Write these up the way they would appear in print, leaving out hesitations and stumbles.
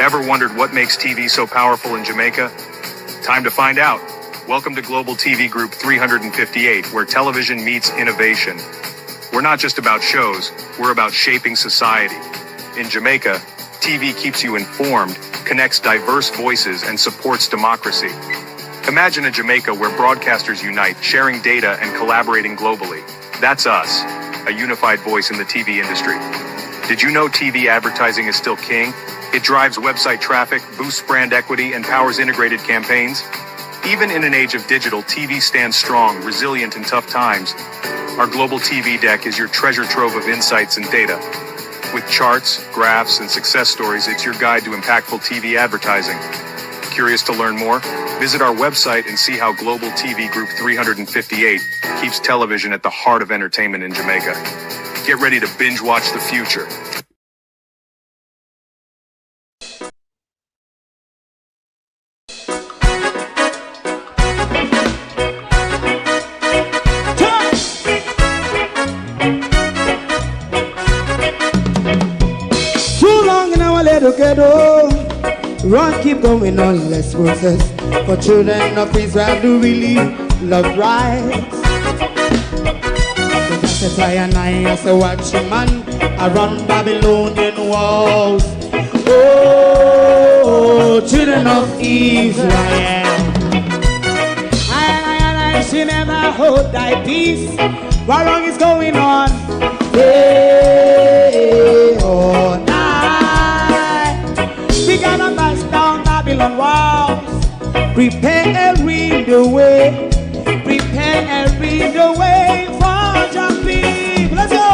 Ever wondered what makes TV so powerful in Jamaica? Time to find out. Welcome to Global TV Group 358, where television meets innovation. We're not just about shows, we're about shaping society. In Jamaica, TV keeps you informed, connects diverse voices, and supports democracy. Imagine a Jamaica where broadcasters unite, sharing data and collaborating globally. That's us, a unified voice in the TV industry. Did you know TV advertising is still king? It drives website traffic, boosts brand equity, and powers integrated campaigns. Even in an age of digital, TV stands strong, resilient in tough times. Our global TV deck is your treasure trove of insights and data. With charts, graphs, and success stories, it's your guide to impactful TV advertising. Curious to learn more? Visit our website and see how Global TV Group 358 keeps television at the heart of entertainment in Jamaica. Get ready to binge watch the future. Run, keep going on, let's process. For children of Israel do really love rights. That's why I say watch a man around Babylonian walls. Oh, children of Israel, I should never hold thy peace. What wrong is going on? Hey, oh, we gotta bust down Babylon walls. Prepare the way. Prepare the way for your people. Let's go.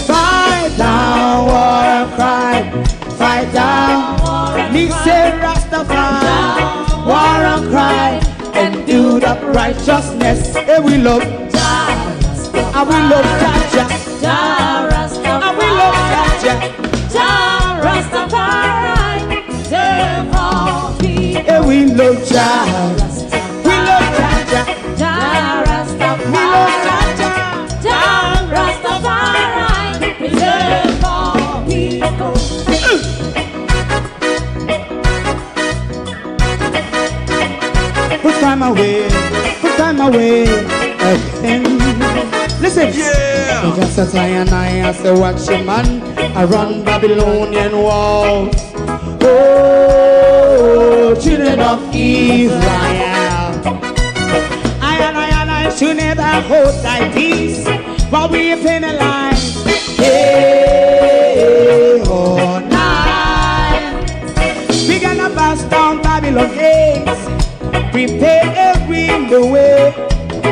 Fight down war and crime. Fight down war and crime. Rastafari. War and crime. And do the righteousness. And we love Jah. And we love Jah. And we love Jah. Jah Rastafari. Yeah, we love Jah. We love Jah. Jah Rastafari. We love Jah. Jah Rastafari. Preserve all people. Put time away. Put time away again. Listen. Yeah. Just as I say, watch a man around Babylonian walls. Oh, children of Israel, I should never hold thy peace while we penalize. Hey, oh, night. We gonna bust down Babylon gates. Prepare the way.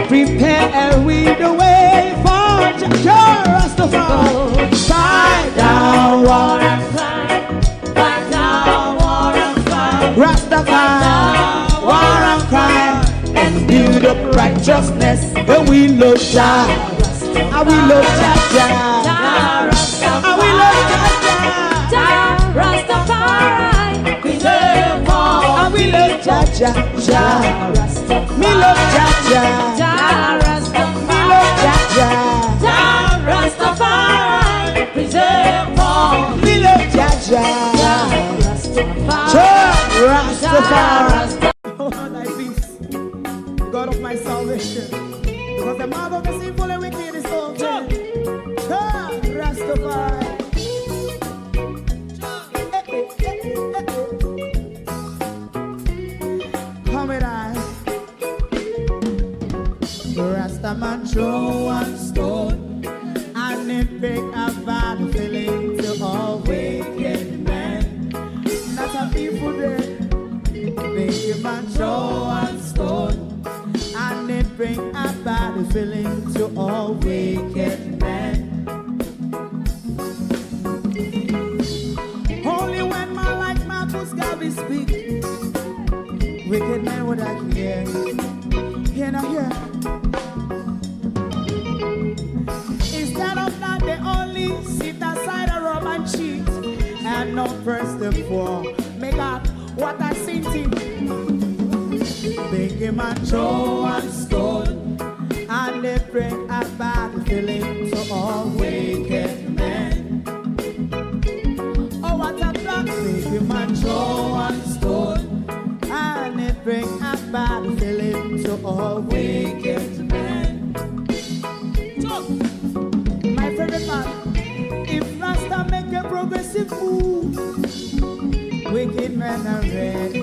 Prepare the way for Jah Rastafari. Fight down war and crime. Rastafari, war and crime, and build up righteousness. And we love Jah, and we love Jah, and we love Jah, Rastafari, preserve all. And we love Jah, me love Jah, me love Jah, Rastafari, preserve all. Me love Jah. Rastafari, oh, thy peace, God of my salvation, because the mouth of the sinful and wicked is open. Rastafari, come with us. Rastaman throw one stone, and it break a bad feeling to all wicked men. That's a people there. Make a man throw one stone, and it bring a bad feeling to all wicked men. Only when man like Marcus Garvey speak, wicked men would I hear. Hear not hear. Instead of that, they only sit aside a rub and cheat, and not press the poor. Make up what I sing to you. Big man throw one stone, and they bring a bad feeling to all wicked men. Oh, what a black big him and throw one stone, and it bring a bad feeling to all wicked men. My favorite part, if Rasta make a progressive move, wicked men are red.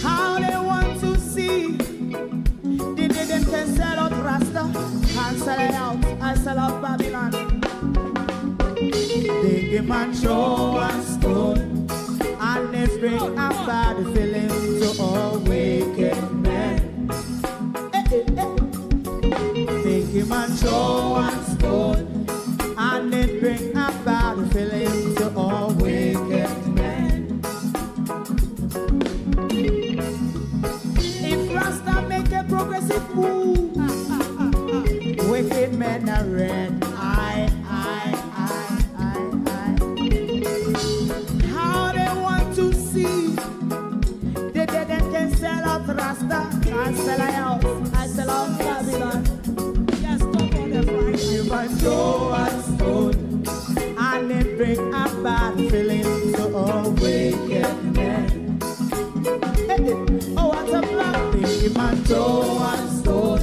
How they want to see, they them can sell out Rasta and sell it out, and sell out Babylon. They give man throw one stone, and they bring a bad feeling to all wicked men. They give man throw one stone, and they bring a bad feeling to all wicked men. If Rasta make a progressive move, wicked men are red. How they want to see, they can sell out Rasta, I sell out, I sell out Babylon. Yes, stop on the front. You might throw a stone, and they bring a bad feeling to all wicked men. Oh, what a black thing, you might throw a stone,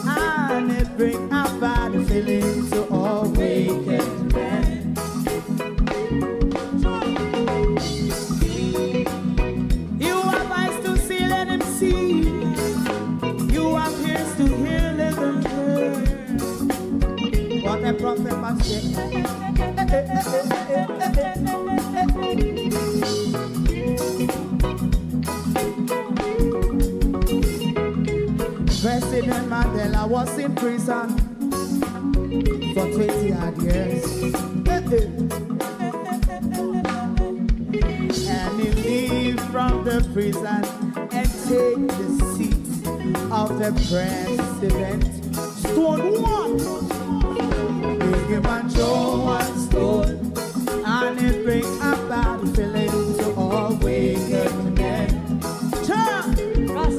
and they bring a bad feeling to all wicked men. You have eyes to see, let him see. You have ears to hear, let them hear. What a prophet must say. President Mandela was in prison for 20 odd years. And he leave from the prison and take the seat of the president. Stone one. Big him and throw one stone, and it bring a bad feeling to all wicked men.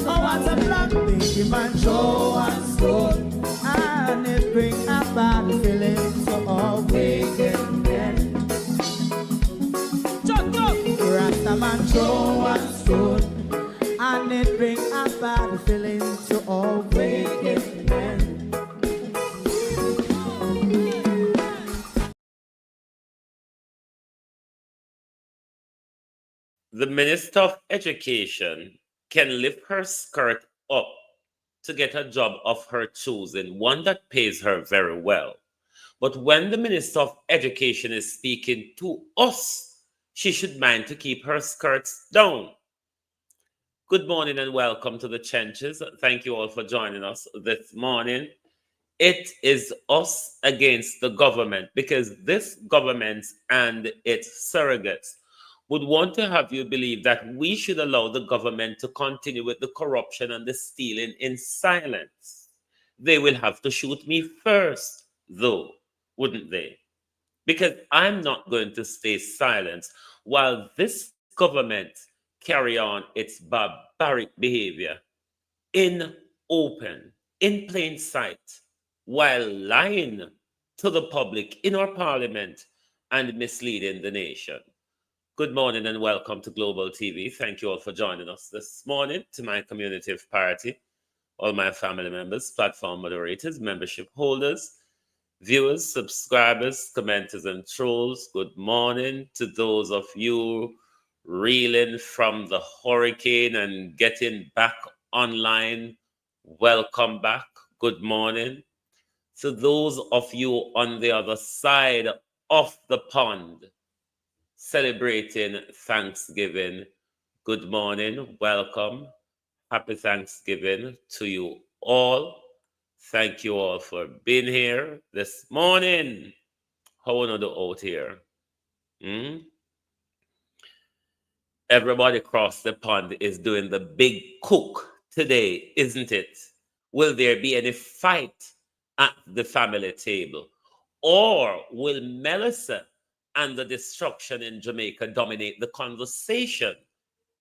Oh, what's a black? Big him and throw one stone, and it bring a bad feeling to all wicked men. Rasta man throw one stone, and it bring a bad feeling to all wicked men. The Minister of Education can lift her skirt up to get a job of her choosing, one that pays her very well. But when the Minister of Education is speaking to us, she should mind to keep her skirts down. Good morning and welcome to the Trenches. Thank you all for joining us this morning. It is us against the government, because this government and its surrogates would want to have you believe that we should allow the government to continue with the corruption and the stealing in silence. They will have to shoot me first, though, wouldn't they? Because I'm not going to stay silent while this government carry on its barbaric behavior in open, in plain sight, while lying to the public in our parliament and misleading the nation. Good morning and welcome to Global TV. Thank you all for joining us this morning. To my community of party, all my family members, platform moderators, membership holders, viewers, subscribers, commenters, and trolls, good morning. To those of you reeling from the hurricane and getting back online, welcome back. Good morning. To those of you on the other side of the pond, celebrating Thanksgiving, good morning, welcome, happy Thanksgiving to you all. Thank you all for being here this morning. How are you out here? Everybody across the pond is doing the big cook today, isn't it? Will there be any fight at the family table? Or will Melissa and the destruction in Jamaica dominate the conversation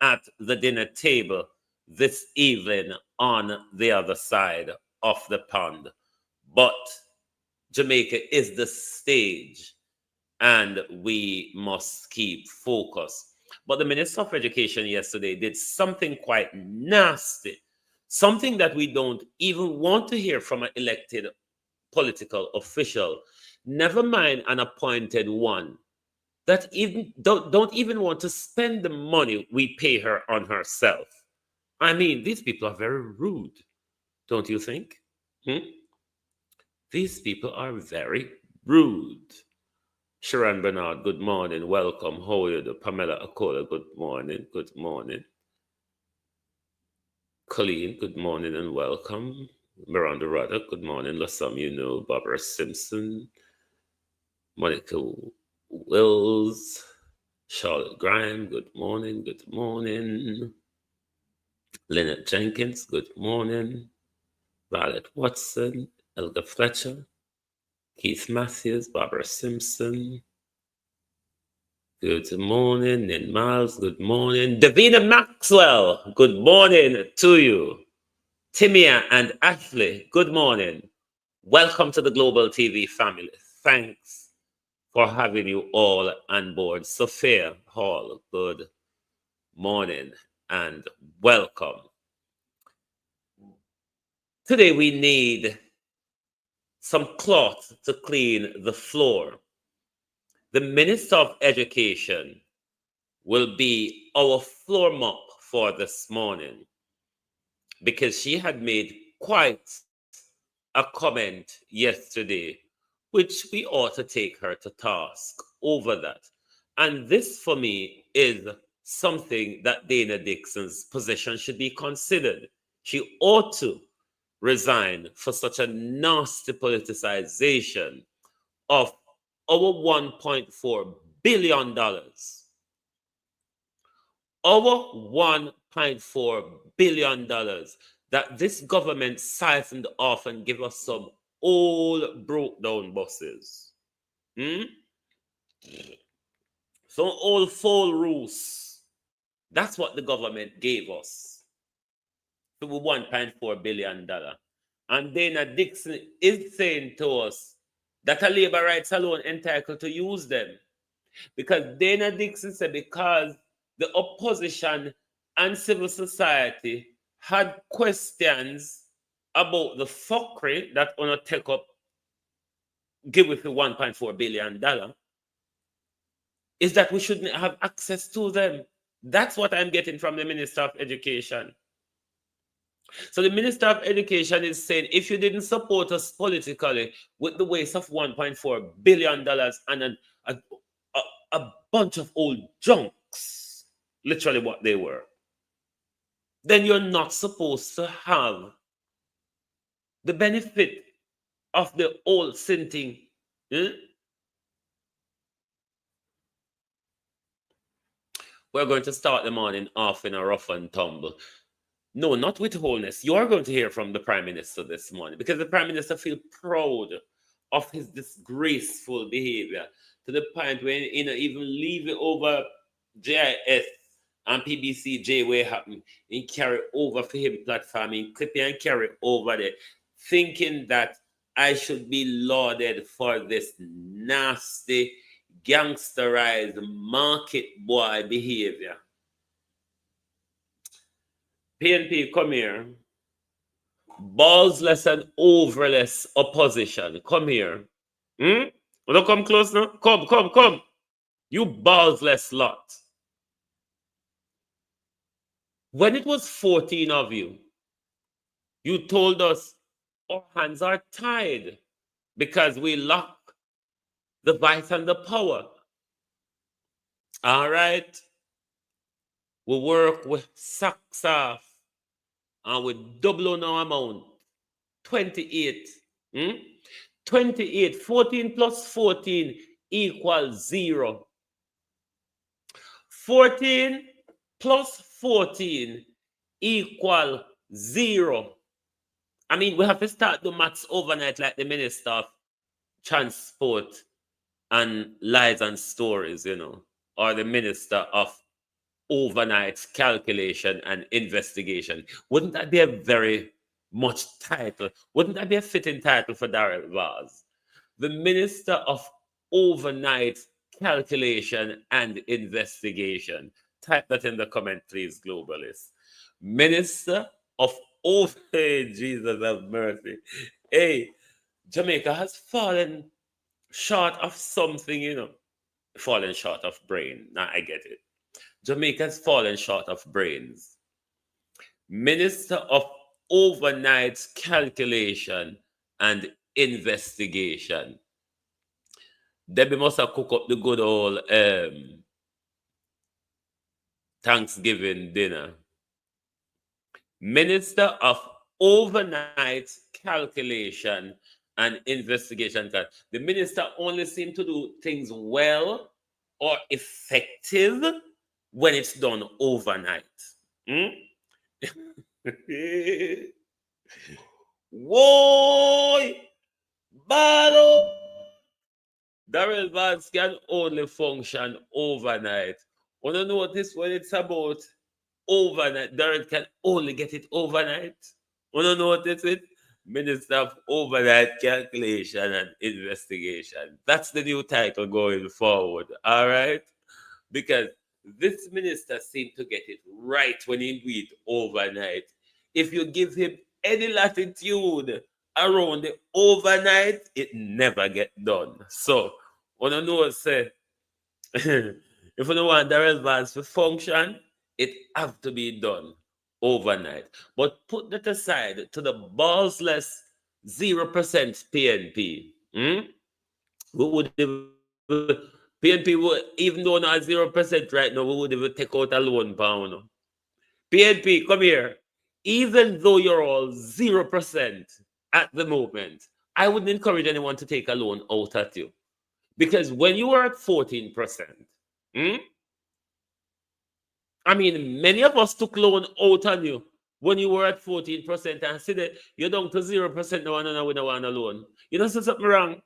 at the dinner table this evening on the other side of the pond? But Jamaica is the stage and we must keep focus. But the Minister of Education yesterday did something quite nasty, something that we don't even want to hear from an elected political official, never mind an appointed one, that even don't even want to spend the money we pay her on herself. I mean, these people are very rude, don't you think? These people are very rude. Sharon Bernard, good morning, welcome. How are you? Pamela Akola, good morning, good morning. Colleen, good morning and welcome. Miranda Rudder, good morning. Lassam, you know, Barbara Simpson, Monica Wills, Charlotte Graham, good morning, good morning. Lynette Jenkins, good morning. Violet Watson, Elga Fletcher, Keith Matthews, Barbara Simpson. Good morning, Nin Miles, good morning. Davina Maxwell, good morning to you. Timia and Ashley, good morning. Welcome to the Global TV family. Thanks for having you all on board. Sophia Hall, good morning and welcome. Today we need some cloth to clean the floor. The Minister of Education will be our floor mop for this morning because she had made quite a comment yesterday, which we ought to take her to task over that. And this, for me, is something that Dana Dixon's position should be considered. She ought to resign for such a nasty politicization of our $1.4 billion. Our $1.4 billion that this government siphoned off and give us some old broke down buses. Some old full roofs. That's what the government gave us. So $1.4 billion. And Dana Dixon is saying to us that a labor rights alone entitled to use them. Because Dana Dixon said because the opposition and civil society had questions about the fuckery that on a take up give with the $1.4 billion, is that we shouldn't have access to them. That's what I'm getting from the Minister of Education. So the Minister of Education is saying, if you didn't support us politically with the waste of $1.4 billion and a bunch of old junks, literally what they were, then you're not supposed to have the benefit of the old sinting. We're going to start the morning off in a rough and tumble. No, not with wholeness. You are going to hear from the Prime Minister this morning because the Prime Minister feels proud of his disgraceful behavior to the point where he even leave it over JIS and PBCJ where it happened. He carry over for him platform, he clip and carry over there, thinking that I should be lauded for this nasty, gangsterized market boy behavior. PNP, come here. Ballsless and overless opposition. Come here. Don't come close now. Come. You ballsless lot. When it was 14 of you, you told us our hands are tied because we lack the vice and the power. All right. We work with socks off and we double on our amount. 28. 28. 14 plus 14 equals 0. 14 plus 14 equal 0. I mean, we have to start the maths overnight like the Minister of Transport and Lies and Stories, or the Minister of Overnight Calculation and Investigation. Wouldn't that be a very much title? Wouldn't that be a fitting title for Darrell Vaz? The Minister of Overnight calculation, and investigation. Type that in the comment, please, globalists. Minister of Hey, Jesus have mercy. Hey, Jamaica has fallen short of something, fallen short of brain. Now I get it. Jamaica's fallen short of brains. Minister of overnight calculation and investigation. Debbie must have cooked up the good old Thanksgiving dinner. Minister of overnight calculation and investigation. The minister only seems to do things well or effective when it's done overnight. Whoa! Battle! Darrell Vance can only function overnight. Want to notice when it's about overnight, Darrell can only get it overnight. Want to notice it? Minister of Overnight Calculation and Investigation. That's the new title going forward, all right? Because this minister seemed to get it right when he do it overnight. If you give him any latitude around the overnight, it never get done. So, want to know, say, if you don't want Darrell Vance to function, it have to be done overnight. But put that aside to the ballsless 0% PNP. We would PNP would, even though not 0% right now, we would even take out a loan pound. PNP, come here. Even though you're all 0% at the moment, I wouldn't encourage anyone to take a loan out at you. Because when you are at 14%, I mean, many of us took loan out on you when you were at 14% and said that you're down to 0% now and we don't want a loan. You know something wrong?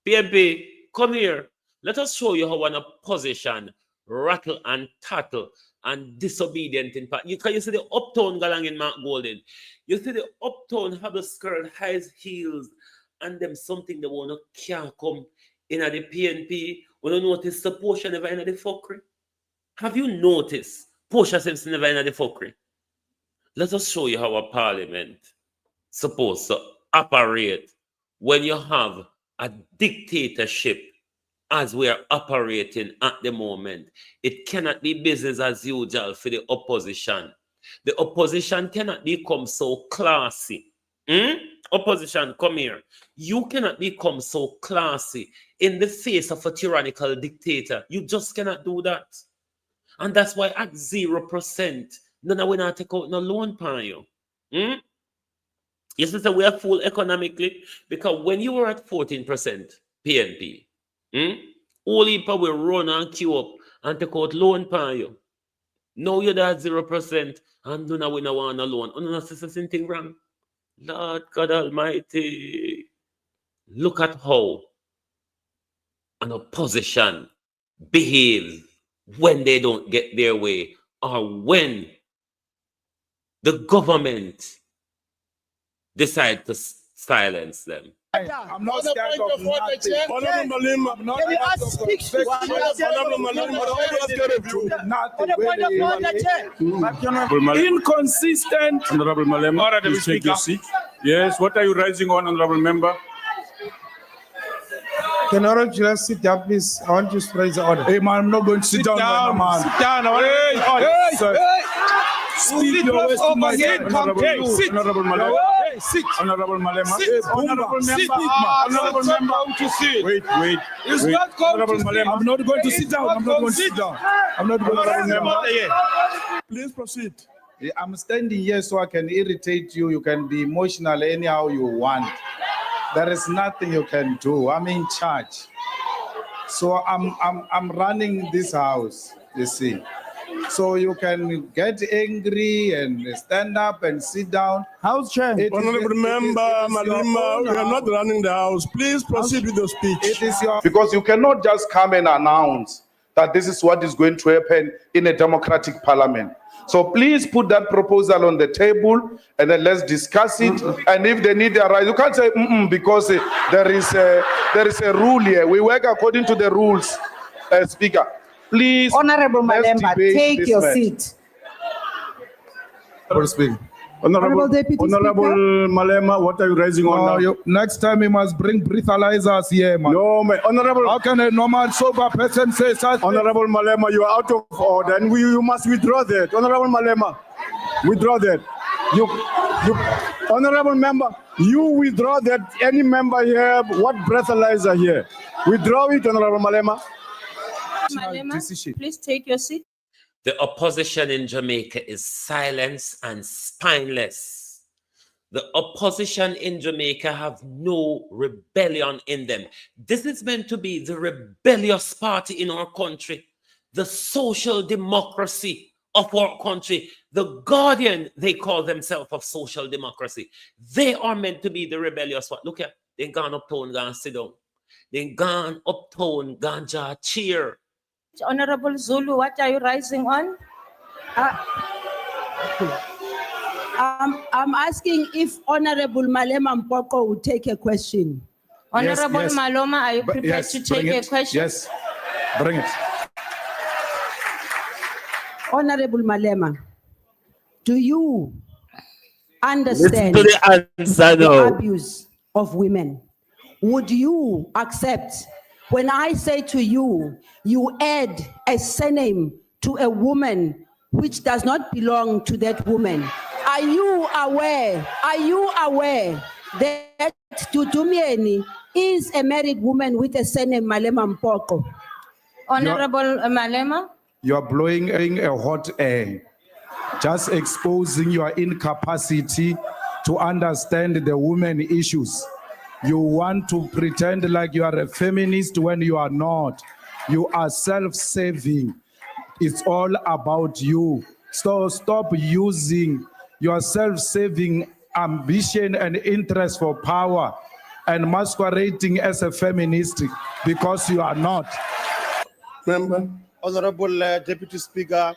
PNP, come here. Let us show you how one position, rattle and tattle and disobedient in part. You see the uptown galang in Mark Golden. You see the uptown have the skirt, high heels, and them something they want to can't come in at the PNP. When you notice the Portia never in the fuckery. Have you noticed Portia Simpson never in the fuckery? Let us show you how a parliament supposed to operate when you have a dictatorship as we are operating at the moment. It cannot be business as usual for the opposition. The opposition cannot become so classy. Opposition, come here. You cannot become so classy in the face of a tyrannical dictator. You just cannot do that. And that's why at 0%, none of we not take out no loan pan you. Yes, we are full economically because when you were at 14% PNP, all people will run and queue up and take out loan pan you. Now you're at 0% and none of we not want a loan. Oh, no, that's something wrong. Lord God Almighty, look at how an opposition behaves when they don't get their way or when the government decide to silence them. I'm not scared of nothing. Honorable Malim, I'm not scared of nothing. Inconsistent. Honorable Malim, please take your seat. Yes, what are you rising on, Honorable Member? Can I just sit down, please? I want you to raise the order. Hey, man, I'm not going to sit down, man. Sit down. Hey. Speak your words to my Sit. Honorable Malim. Sit. Honorable Malim. Sit. Honorable Sit. Member. Honorable Member. To sit. Wait. It's not going Honorable to Malim. I'm not going to sit down. I'm not going to sit down. I'm not going to sit down. Please proceed. I'm standing here so I can irritate you. You can be emotional anyhow you want. There is nothing you can do. I'm in charge. So I'm running this house, you see. So you can get angry and stand up and sit down. House Chair. Honorable Member, Malima, we are not running the house. Please proceed with your speech. It is your... Because you cannot just come and announce that this is what is going to happen in a democratic parliament. So please put that proposal on the table and then let's discuss it. And if they need a right, you can't say because there is a rule here. We work according to the rules. Speaker, please. Honorable let's Malemba, debate take this your matter. seat. Honorable Speaker. Honorable Deputy Honorable Malema, what are you raising on now? Next time you must bring breathalyzers here, man. No, Honorable. How can a normal sober person say such? Honorable Malema, you are out of order, and you must withdraw that. Honorable Malema, withdraw that. You, Honorable member, you withdraw that. Any member here, what breathalyzer here? Withdraw it, Honorable Malema. Malema, please take your seat. The opposition in Jamaica is silent and spineless. The opposition in Jamaica have no rebellion in them. This is meant to be the rebellious party in our country, the social democracy of our country, the guardian, they call themselves, of social democracy. They are meant to be the rebellious one. Look here, they gone uptown, gone sit down. They gone uptown, ganja cheer. Honorable Zulu, what are you rising on? I'm asking if Honorable Malema Mpoko would take a question. Honorable yes. Maloma, are you prepared Yes, to take bring a it. question? Yes, bring it. Honorable Malema, do you understand Listen to the answer the now. abuse of women? Would you accept when I say to you, you add a surname to a woman which does not belong to that woman? Are you aware that Tutumieni is a married woman with a surname Malema Mpoko? Honorable Malema? You are blowing a hot air, just exposing your incapacity to understand the women issues. You want to pretend like you are a feminist when you are not. You are self-serving. It's all about you. So stop using your self-serving ambition and interest for power and masquerading as a feminist because you are not. Member. Honorable Deputy Speaker,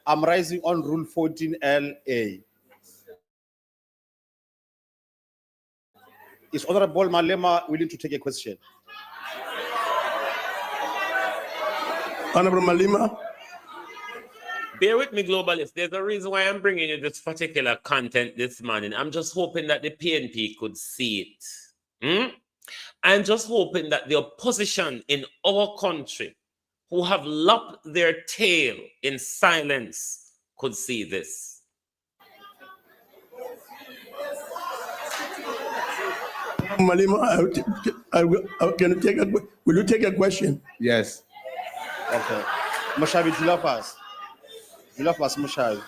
I'm rising on Rule 14LA. Is Honorable Malema willing to take a question? Honorable Malema. Bear with me, globalists. There's a reason why I'm bringing you this particular content this morning. I'm just hoping that the PNP could see it. I'm just hoping that the opposition in our country, who have lopped their tail in silence, could see this. Malema, will you take a question? Yes. Okay. Moshabi, Julia pass. Moshabi.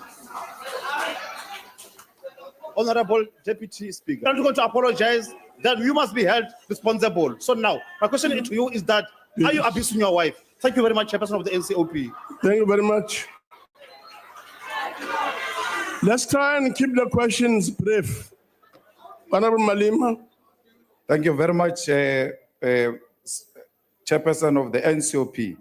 Honorable Deputy Speaker, I'm going to apologize that you must be held responsible. So now, my question to you is that, are you abusing your wife? Thank you very much, Chairperson of the NCOP. Thank you very much. Let's try and keep the questions brief. Honorable Malema. Thank you very much, Chairperson of the NCOP.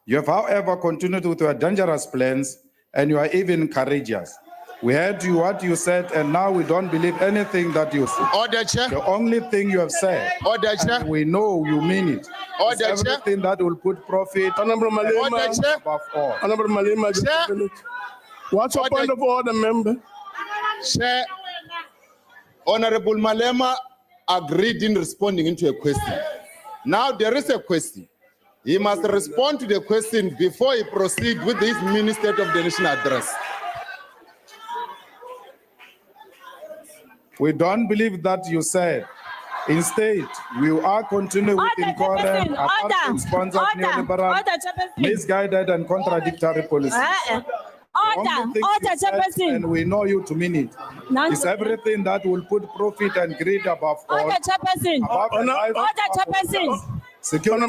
You have, however, continued with your dangerous plans, and you are even courageous. We heard you what you said, and now we don't believe anything that you said. Order, Chair. The only thing you have said, Order, Chair. we know you mean it. Order, It's Chair. everything that will put profit Honorable Malema. Order, Chair. above all. Honorable Malema. just Chair. a minute. What's your Order. point of order, member? Chair, Honorable Malema agreed in responding into a question. Now there is a question. He must respond to the question before he proceeds with his mini State of the Nation address. We don't believe that you said. Instead, we are continuing with incoherent, apartheid-sponsored neoliberal, misguided and contradictory policies. And we know you to mean it. It's everything that will put profit and greed above all. Security,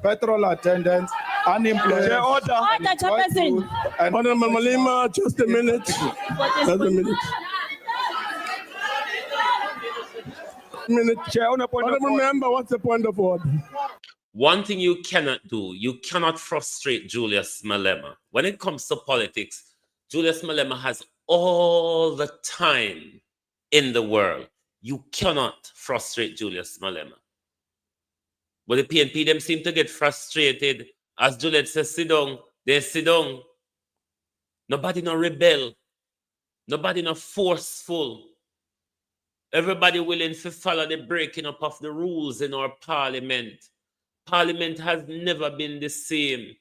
petrol attendants, unemployed. Honorable Malema, just a minute. Just a minute. Honorable member, what's the point of order? One thing you cannot do, you cannot frustrate Julius Malema. When it comes to politics, Julius Malema has all the time in the world. You cannot frustrate Julius Malema. But the PNP them seem to get frustrated. As Juliet says, sit down, they sit down. Nobody no rebel. Nobody no forceful. Everybody willing to follow the breaking up of the rules in our parliament. Parliament has never been the same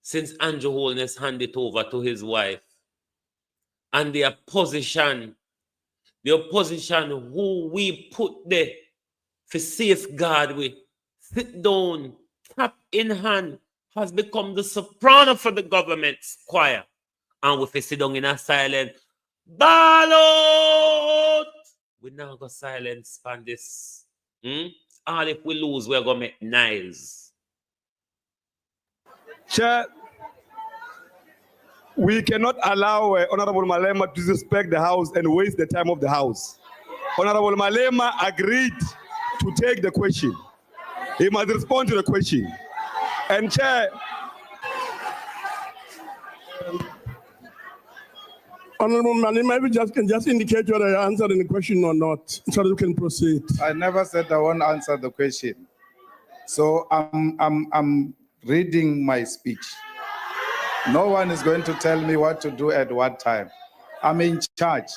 since Andrew Holness handed it over to his wife. And the opposition who we put there for safeguard with, sit down, cap in hand, has become the soprano for the government's choir. And we sit down in a silent ballot. We now go silence on this. All if we lose, we're going to make nice. Chair, we cannot allow Honorable Malema to disrespect the House and waste the time of the House. Honorable Malema agreed to take the question. He must respond to the question. And Chair, Honorable Malema, if you can just indicate whether you answered the question or not, so that you can proceed. I never said I won't answer the question. So I'm reading my speech. No one is going to tell me what to do at what time. I'm in charge.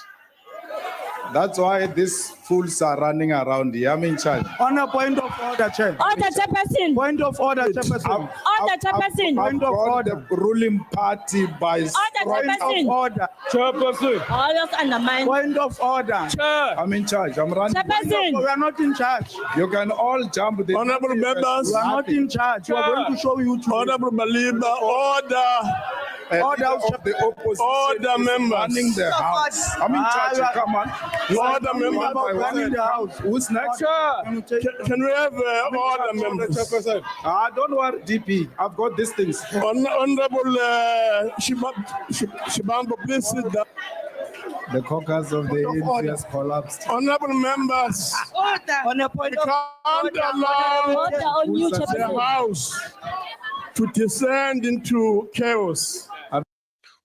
That's why these fools are running around here. I'm in charge. On a point of order, Chair. Order, Chairperson. Point of order, Chairperson. Order, Chairperson. Point of order. The ruling party by Order, Point of Chairperson. order. Chairperson. All undermine. Point of order. Chair. I'm in charge. I'm running. Chairperson. We are not in charge. You can all jump. The Honorable members. We are not in charge. We are going to show you to Honorable Malema, order. Order of the opposition. Order members. Running the House. I'm in charge. Come on. Order members. Running the House. Who's next? Can we have order members? Don't worry, DP. I've got these things. Honorable Shibambo, please sit down. The caucus of the ANC has collapsed. Honorable members, on a point of can't allow Order on you, the Chairperson. House to descend into chaos.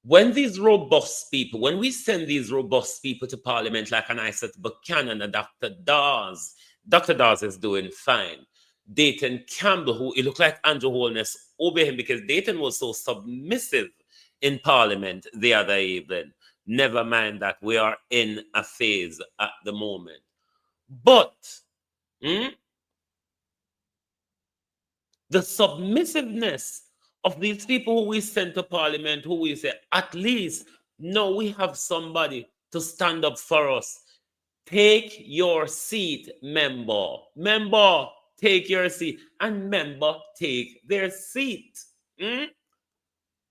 When these robust people, when we send these robust people to Parliament, like an Isaac Buchanan and Dr. Dawes is doing fine. Dayton Campbell, who it looked like Andrew Holness obeyed him because Dayton was so submissive in Parliament the other evening. Never mind that we are in a phase at the moment. But the submissiveness of these people who we send to Parliament, who we say, at least, no, we have somebody to stand up for us. Take your seat, member. Member, take your seat. And member, take their seat.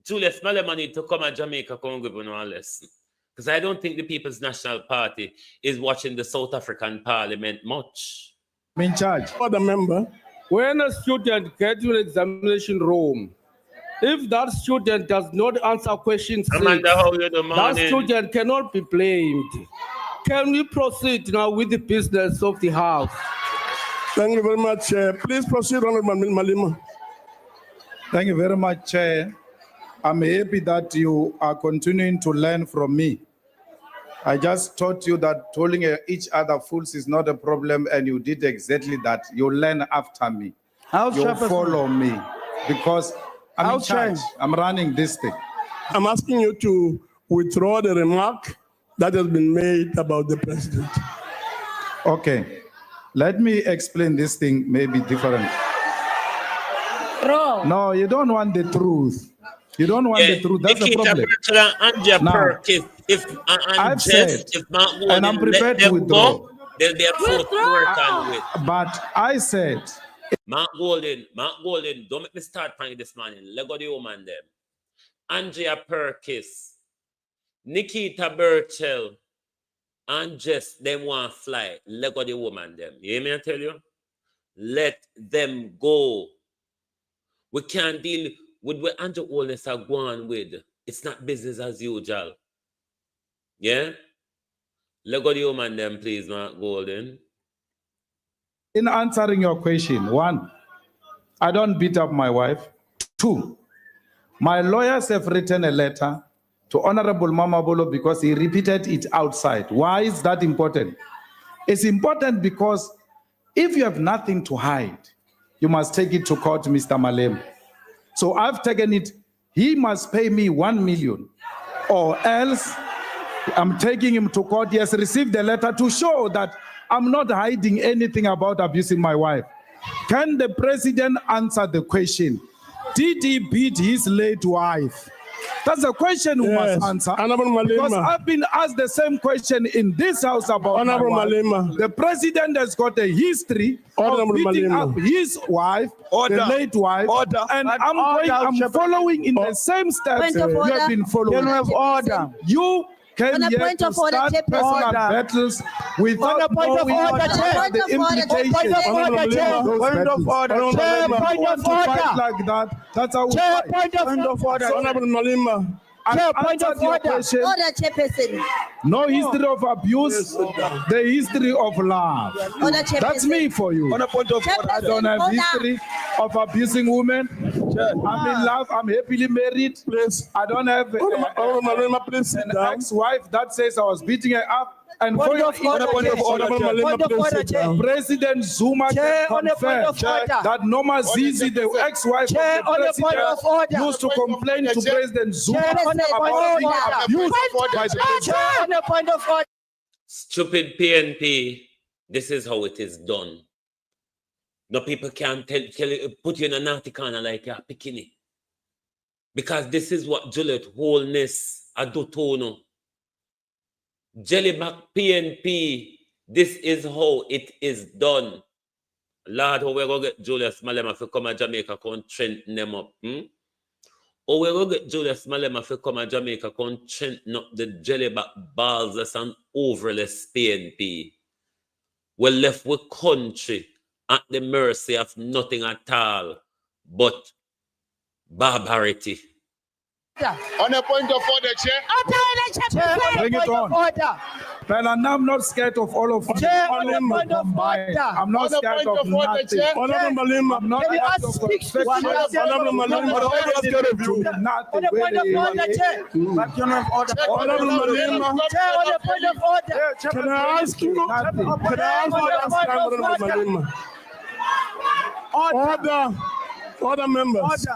Julius Malema need to come to Jamaica, come give you a lesson. Because I don't think the People's National Party is watching the South African Parliament much. I'm in charge. Order member. When a student gets to an examination room, if that student does not answer question 6, that student cannot be blamed. Can we proceed now with the business of the House? Thank you very much, Chair. Please proceed, Honorable Malema. Thank you very much, Chair. I'm happy that you are continuing to learn from me. I just taught you that calling each other fools is not a problem, and you did exactly that. You learn after me. You follow me because I'm in charge. I'm running this thing. I'm asking you to withdraw the remark that has been made about the president. Okay. Let me explain this thing maybe different. Wrong. No, you don't want the truth. You don't want the truth. That's the problem. I've said, and I'm prepared to withdraw. They'll be a fourth work with. But I said, Mark Golden, don't make me start playing this morning. Let go the woman them. Andrea Perkis, Nikita Burchell, and Jess, them want fly. Let go the woman them. You hear me I tell you? Let them go. We can't deal with what Andrew Holness are going with. It's not business as usual. Yeah? Let go the woman them, please, Mark Golden. In answering your question, 1, I don't beat up my wife. 2, my lawyers have written a letter to Honorable Mamabolo because he repeated it outside. Why is that important? It's important because if you have nothing to hide, you must take it to court, Mr. Malema. So I've taken it. He must pay me 1 million, or else I'm taking him to court. He has received a letter to show that I'm not hiding anything about abusing my wife. Can the president answer the question? Did he beat his late wife? That's a question we must answer. Because I've been asked the same question in this house about my wife. The president has got a history of beating up his wife, the late wife, and I'm following in the same steps you have been following. You came here to start personal battles without knowing the implications of those battles. Like that, that's how we fight. Point of order. Honorable Malema. Point of order. No history of abuse, the history of love. That's me for you. On a point of order. I don't have history of abusing women. I'm in love. I'm happily married. Please. I don't have an ex-wife that says I was beating her up. And for your President Zuma can confirm that Norma Zizi, the ex-wife of the president, used to complain to President Zuma about being abused by the president. Stupid PNP, this is how it is done. No, people can't tell you, put you in a naughty corner like you're picking it. Because this is what Juliet Wholeness Adotono. Jellyback PNP, this is how it is done. Lord, how we go get Julius Malema to come to Jamaica and strengthen them up? How we go get Julius Malema to come to Jamaica and strengthen up the Jellyback balls and overless PNP? We're left with country at the mercy of nothing at all but barbarity. On a point of order, Chair. Bring it on. Well, I'm not scared of all of you. I'm not scared of nothing. Honorable Malema. I'm not scared of Honorable Malema. Can I ask you? Order members.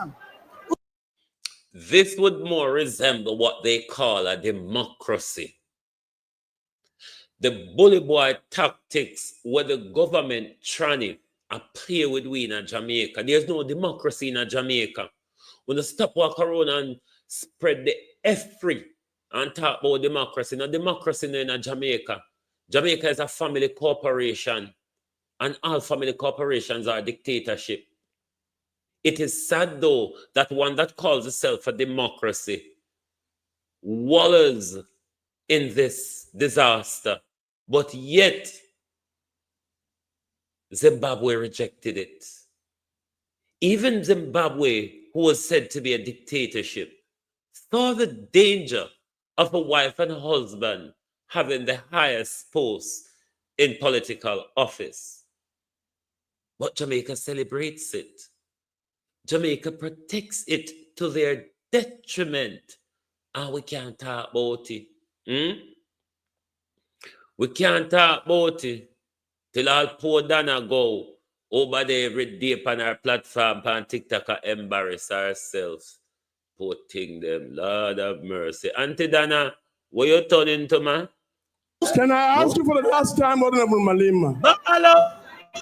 This would more resemble what they call a democracy. The bully boy tactics where the government trying to play with we in Jamaica. There's no democracy in Jamaica. When you stop walk around and spread the F-free and talk about democracy. No democracy in Jamaica. Jamaica is a family corporation, and all family corporations are dictatorship. It is sad, though, that one that calls itself a democracy wallows in this disaster, but yet Zimbabwe rejected it. Even Zimbabwe, who was said to be a dictatorship, saw the danger of a wife and husband having the highest post in political office. But Jamaica celebrates it. Jamaica protects it to their detriment. And we can't talk about it. We can't talk about it till all poor Dana go over there every day on our platform on TikTok and embarrass ourselves. Poor thing them, Lord have mercy. Auntie Dana, what you turning to, man? Can I ask you for the last time, Honorable Malema? Hello?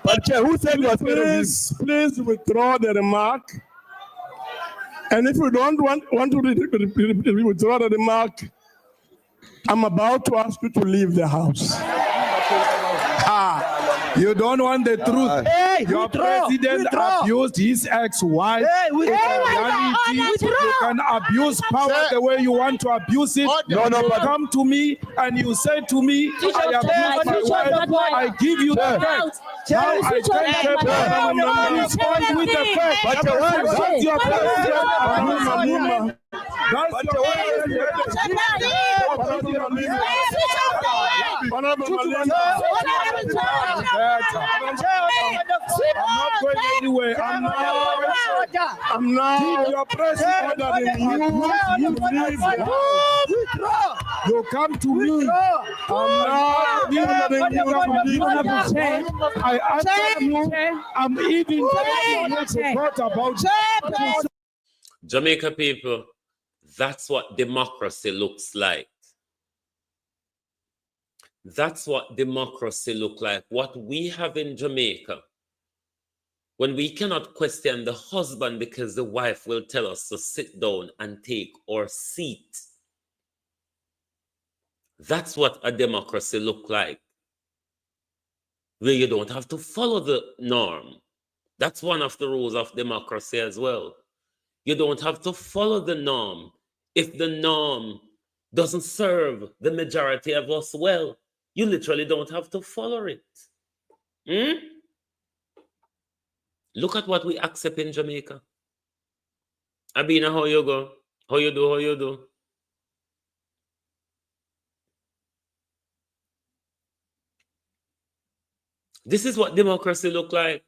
But who said you please withdraw the remark. And if you don't want to withdraw the remark, I'm about to ask you to leave the house. You don't want the truth. Your president abused his ex-wife. You can abuse power the way you want to abuse it. But come to me and you say to me, I abuse my wife. I give you the facts. Now I can't respond with the facts. That's your president. That's your I'm not going anywhere. I'm not your president. You come to me I'm even about Jamaica people, that's what democracy looks like. That's what democracy looks like. What we have in Jamaica, when we cannot question the husband because the wife will tell us to sit down and take our seat. That's what a democracy looks like, where you don't have to follow the norm. That's one of the rules of democracy as well. You don't have to follow the norm if the norm doesn't serve the majority of us well. You literally don't have to follow it. Look at what we accept in Jamaica. Abina, how you go? How you do? How you do? This is what democracy look like.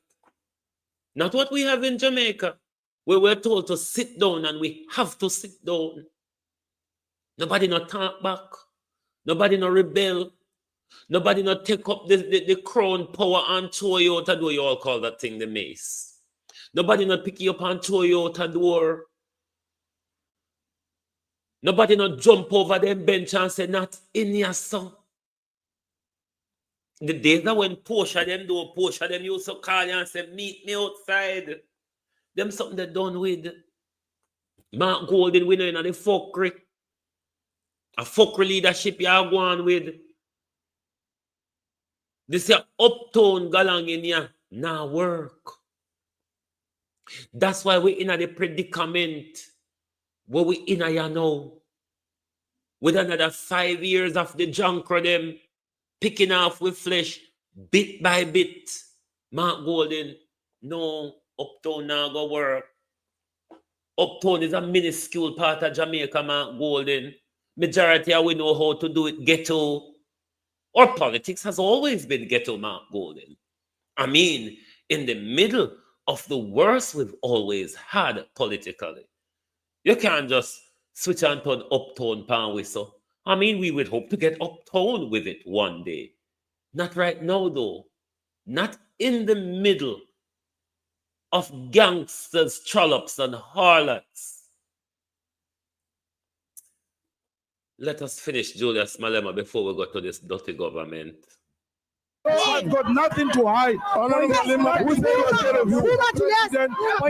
Not what we have in Jamaica, where we're told to sit down and we have to sit down. Nobody not talk back. Nobody not rebel. Nobody not take up the crown power and throw you out a door. You all call that thing the mace. Nobody not pick you up and throw you out a door. Nobody not jump over them bench and say, not in your son. The days that when Portia them used to call you and say, meet me outside. Them something they done with. Mark Golden winner in the fuckery. A fuckery leadership you are going with. This is uptown galang in here. Now work. That's why we're in the predicament where we in here now. With another 5 years of the junk of them picking off with flesh bit by bit. Mark Golden, no, uptown now go work. Uptown is a minuscule part of Jamaica, Mark Golden. Majority of we know how to do it ghetto. Our politics has always been ghetto, Mark Golden. I mean, in the middle of the worst we've always had politically. You can't just switch on to an uptown pan whistle. I mean, we would hope to get uptown with it one day. Not right now, though. Not in the middle of gangsters, trollops, and harlots. Let us finish Julius Malema before we go to this dirty government. I've got nothing to hide.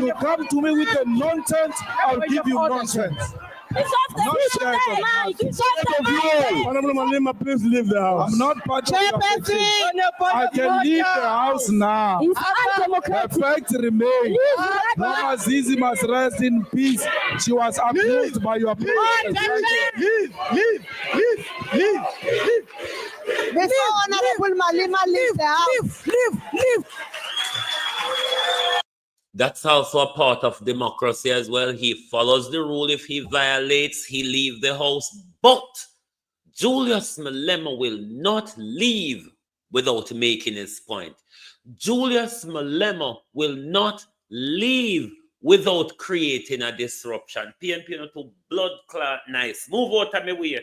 You come to me with the nonsense, I'll give you nonsense. Honorable Malema, please leave the house. I'm not part of the I can leave the house now. The fact remains. Mama Zizi must rest in peace. She was abused by your people. Leave. Before Honorable Malema leaves the house. Leave. That's also a part of democracy as well. He follows the rule. If he violates, he leaves the house. But Julius Malema will not leave without making his point. Julius Malema will not leave without creating a disruption. PNP not to blood clot nice. Move out of my way.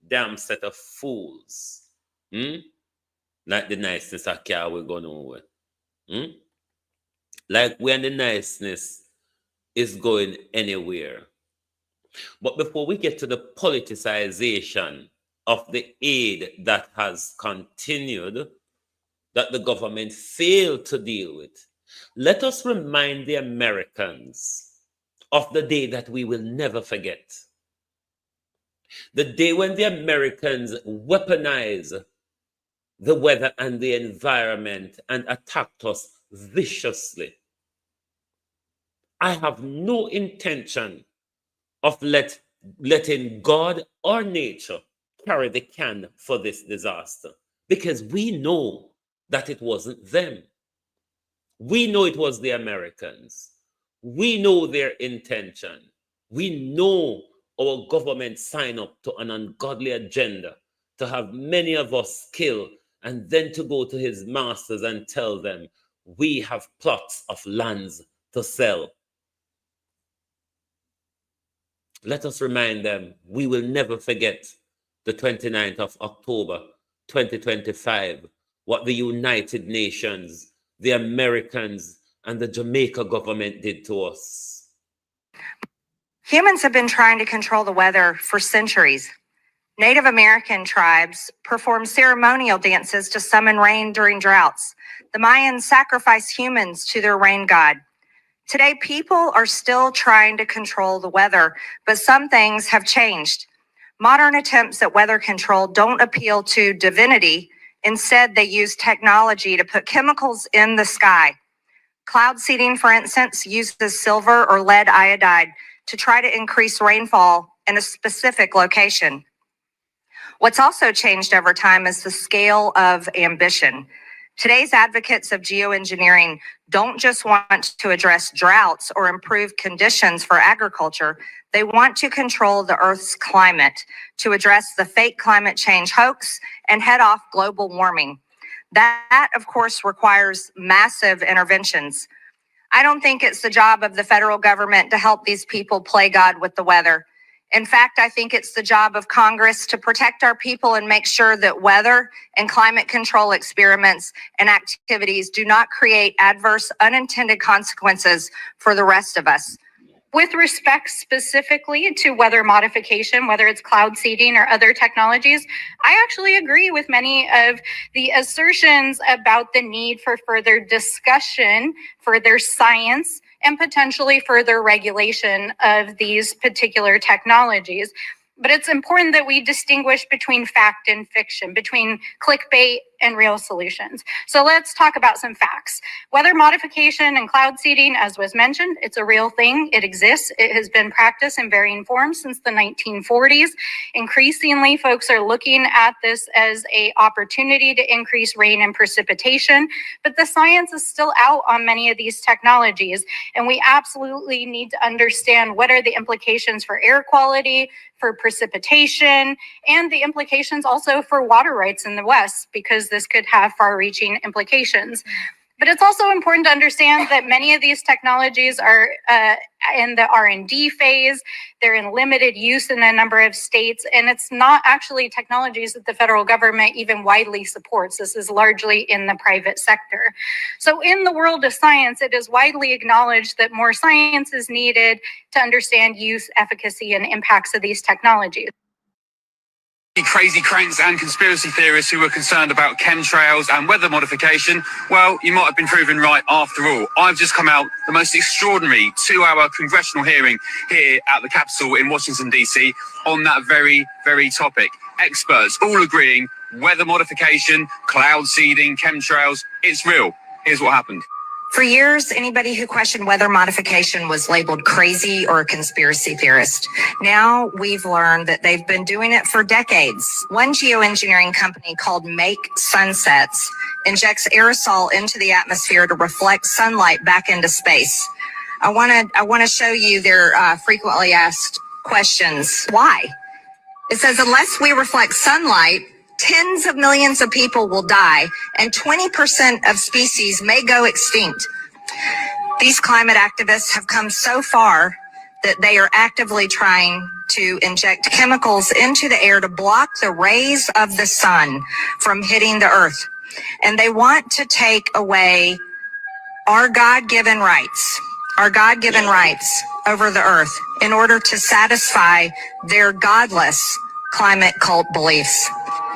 Damn set of fools. Like the niceness of car we're going on with. Like when the niceness is going anywhere. But before we get to the politicization of the aid that has continued, that the government failed to deal with, let us remind the Americans of the day that we will never forget. The day when the Americans weaponized the weather and the environment and attacked us viciously. I have no intention of letting God or nature carry the can for this disaster, because we know that it wasn't them. We know it was the Americans. We know their intention. We know our government signed up to an ungodly agenda to have many of us killed and then to go to his masters and tell them, we have plots of lands to sell. Let us remind them, we will never forget the 29th of October, 2025, what the United Nations, the Americans, and the Jamaica government did to us. Humans have been trying to control the weather for centuries. Native American tribes perform ceremonial dances to summon rain during droughts. The Mayans sacrifice humans to their rain god. Today, people are still trying to control the weather, but some things have changed. Modern attempts at weather control don't appeal to divinity. Instead, they use technology to put chemicals in the sky. Cloud seeding, for instance, uses silver or lead iodide to try to increase rainfall in a specific location. What's also changed over time is the scale of ambition. Today's advocates of geoengineering don't just want to address droughts or improve conditions for agriculture. They want to control the Earth's climate to address the fake climate change hoax and head off global warming. That, of course, requires massive interventions. I don't think it's the job of the federal government to help these people play God with the weather. In fact, I think it's the job of Congress to protect our people and make sure that weather and climate control experiments and activities do not create adverse, unintended consequences for the rest of us. With respect specifically to weather modification, whether it's cloud seeding or other technologies, I actually agree with many of the assertions about the need for further discussion, further science, and potentially further regulation of these particular technologies. But it's important that we distinguish between fact and fiction, between clickbait and real solutions. So let's talk about some facts. Weather modification and cloud seeding, as was mentioned, it's a real thing. It exists. It has been practiced in varying forms since the 1940s. Increasingly, folks are looking at this as an opportunity to increase rain and precipitation, but the science is still out on many of these technologies, and we absolutely need to understand what are the implications for air quality, for precipitation, and the implications also for water rights in the West, because this could have far-reaching implications. But it's also important to understand that many of these technologies are in the R&D phase. They're in limited use in a number of states, and it's not actually technologies that the federal government even widely supports. This is largely in the private sector. So in the world of science, it is widely acknowledged that more science is needed to understand use, efficacy, and impacts of these technologies. Crazy cranks and conspiracy theorists who were concerned about chemtrails and weather modification, well, you might have been proven right after all. I've just come out the most extraordinary 2-hour congressional hearing here at the Capitol in Washington, D.C. on that very, very topic. Experts all agreeing weather modification, cloud seeding, chemtrails, it's real. Here's what happened. For years, anybody who questioned weather modification was labeled crazy or a conspiracy theorist. Now we've learned that they've been doing it for decades. One geoengineering company called Make Sunsets injects aerosol into the atmosphere to reflect sunlight back into space. I want to show you their frequently asked questions. Why? It says, unless we reflect sunlight, tens of millions of people will die, and 20% of species may go extinct. These climate activists have come so far that they are actively trying to inject chemicals into the air to block the rays of the sun from hitting the earth. And they want to take away our God-given rights over the earth in order to satisfy their godless climate cult beliefs.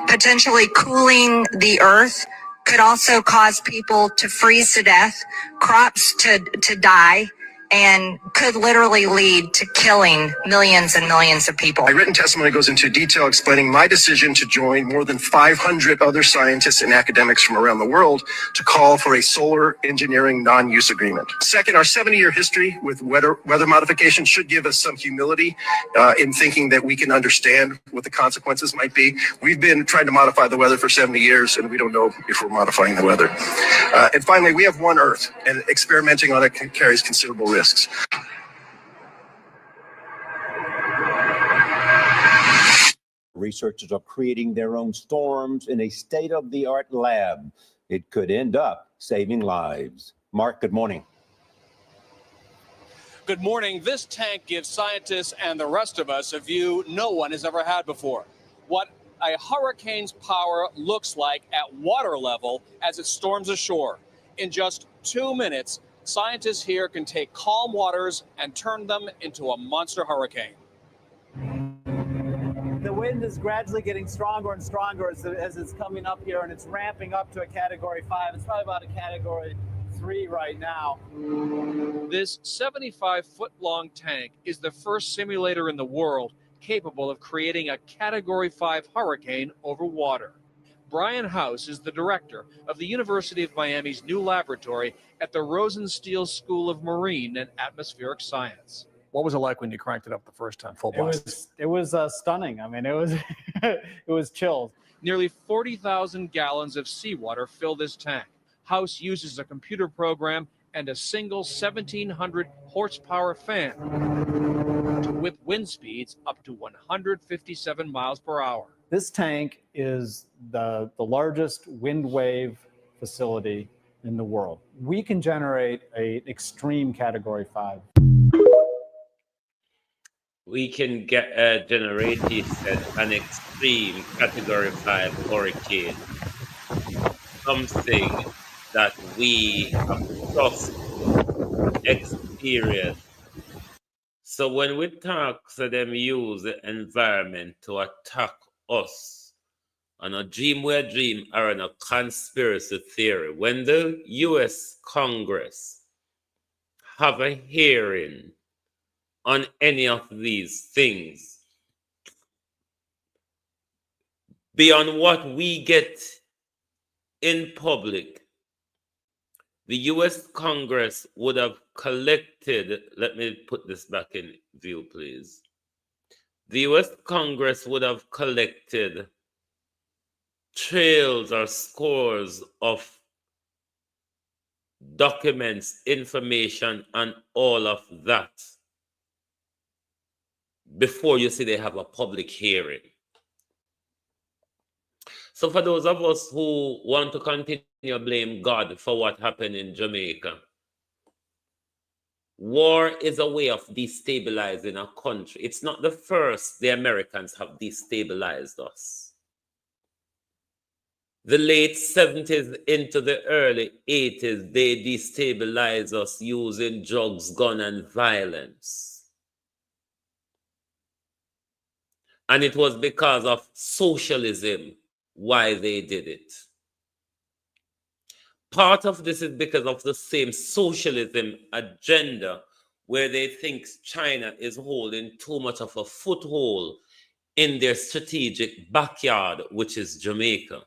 Potentially cooling the earth could also cause people to freeze to death, crops to die, and could literally lead to killing millions and millions of people. My written testimony goes into detail explaining my decision to join more than 500 other scientists and academics from around the world to call for a solar engineering non-use agreement. Second, our 70-year history with weather modification should give us some humility in thinking that we can understand what the consequences might be. We've been trying to modify the weather for 70 years, and we don't know if we're modifying the weather. And finally, we have one Earth, and experimenting on it carries considerable risk. Researchers are creating their own storms in a state-of-the-art lab. It could end up saving lives. Mark, good morning. Good morning. This tank gives scientists and the rest of us a view no one has ever had before. What a hurricane's power looks like at water level as it storms ashore. In just 2 minutes, scientists here can take calm waters and turn them into a monster hurricane. The wind is gradually getting stronger and stronger as it's coming up here, and it's ramping up to a Category 5. It's probably about a Category 3 right now. This 75-foot-long tank is the first simulator in the world capable of creating a Category 5 hurricane over water. Brian House is the director of the University of Miami's new laboratory at the Rosenstiel School of Marine and Atmospheric Science. What was it like when you cranked it up the first time, full blast? It was stunning. I mean, it was it was chills. Nearly 40,000 gallons of seawater fill this tank. House uses a computer program and a single 1,700 horsepower fan to whip wind speeds up to 157 miles per hour. This tank is the largest wind wave facility in the world. We can generate an extreme Category 5. We can generate an extreme Category 5 hurricane, something that we have just experienced. So when we talk to them use the environment to attack us on a dream or on a conspiracy theory, when the US Congress have a hearing on any of these things, beyond what we get in public, the US Congress would have collected, let me put this back in view, please. The US Congress would have collected trails or scores of documents, information, and all of that before you see they have a public hearing. So for those of us who want to continue to blame God for what happened in Jamaica, war is a way of destabilizing a country. It's not the first the Americans have destabilized us. The late 70s into the early 80s, they destabilized us using drugs, gun, and violence. And it was because of socialism why they did it. Part of this is because of the same socialism agenda where they think China is holding too much of a foothold in their strategic backyard, which is Jamaica.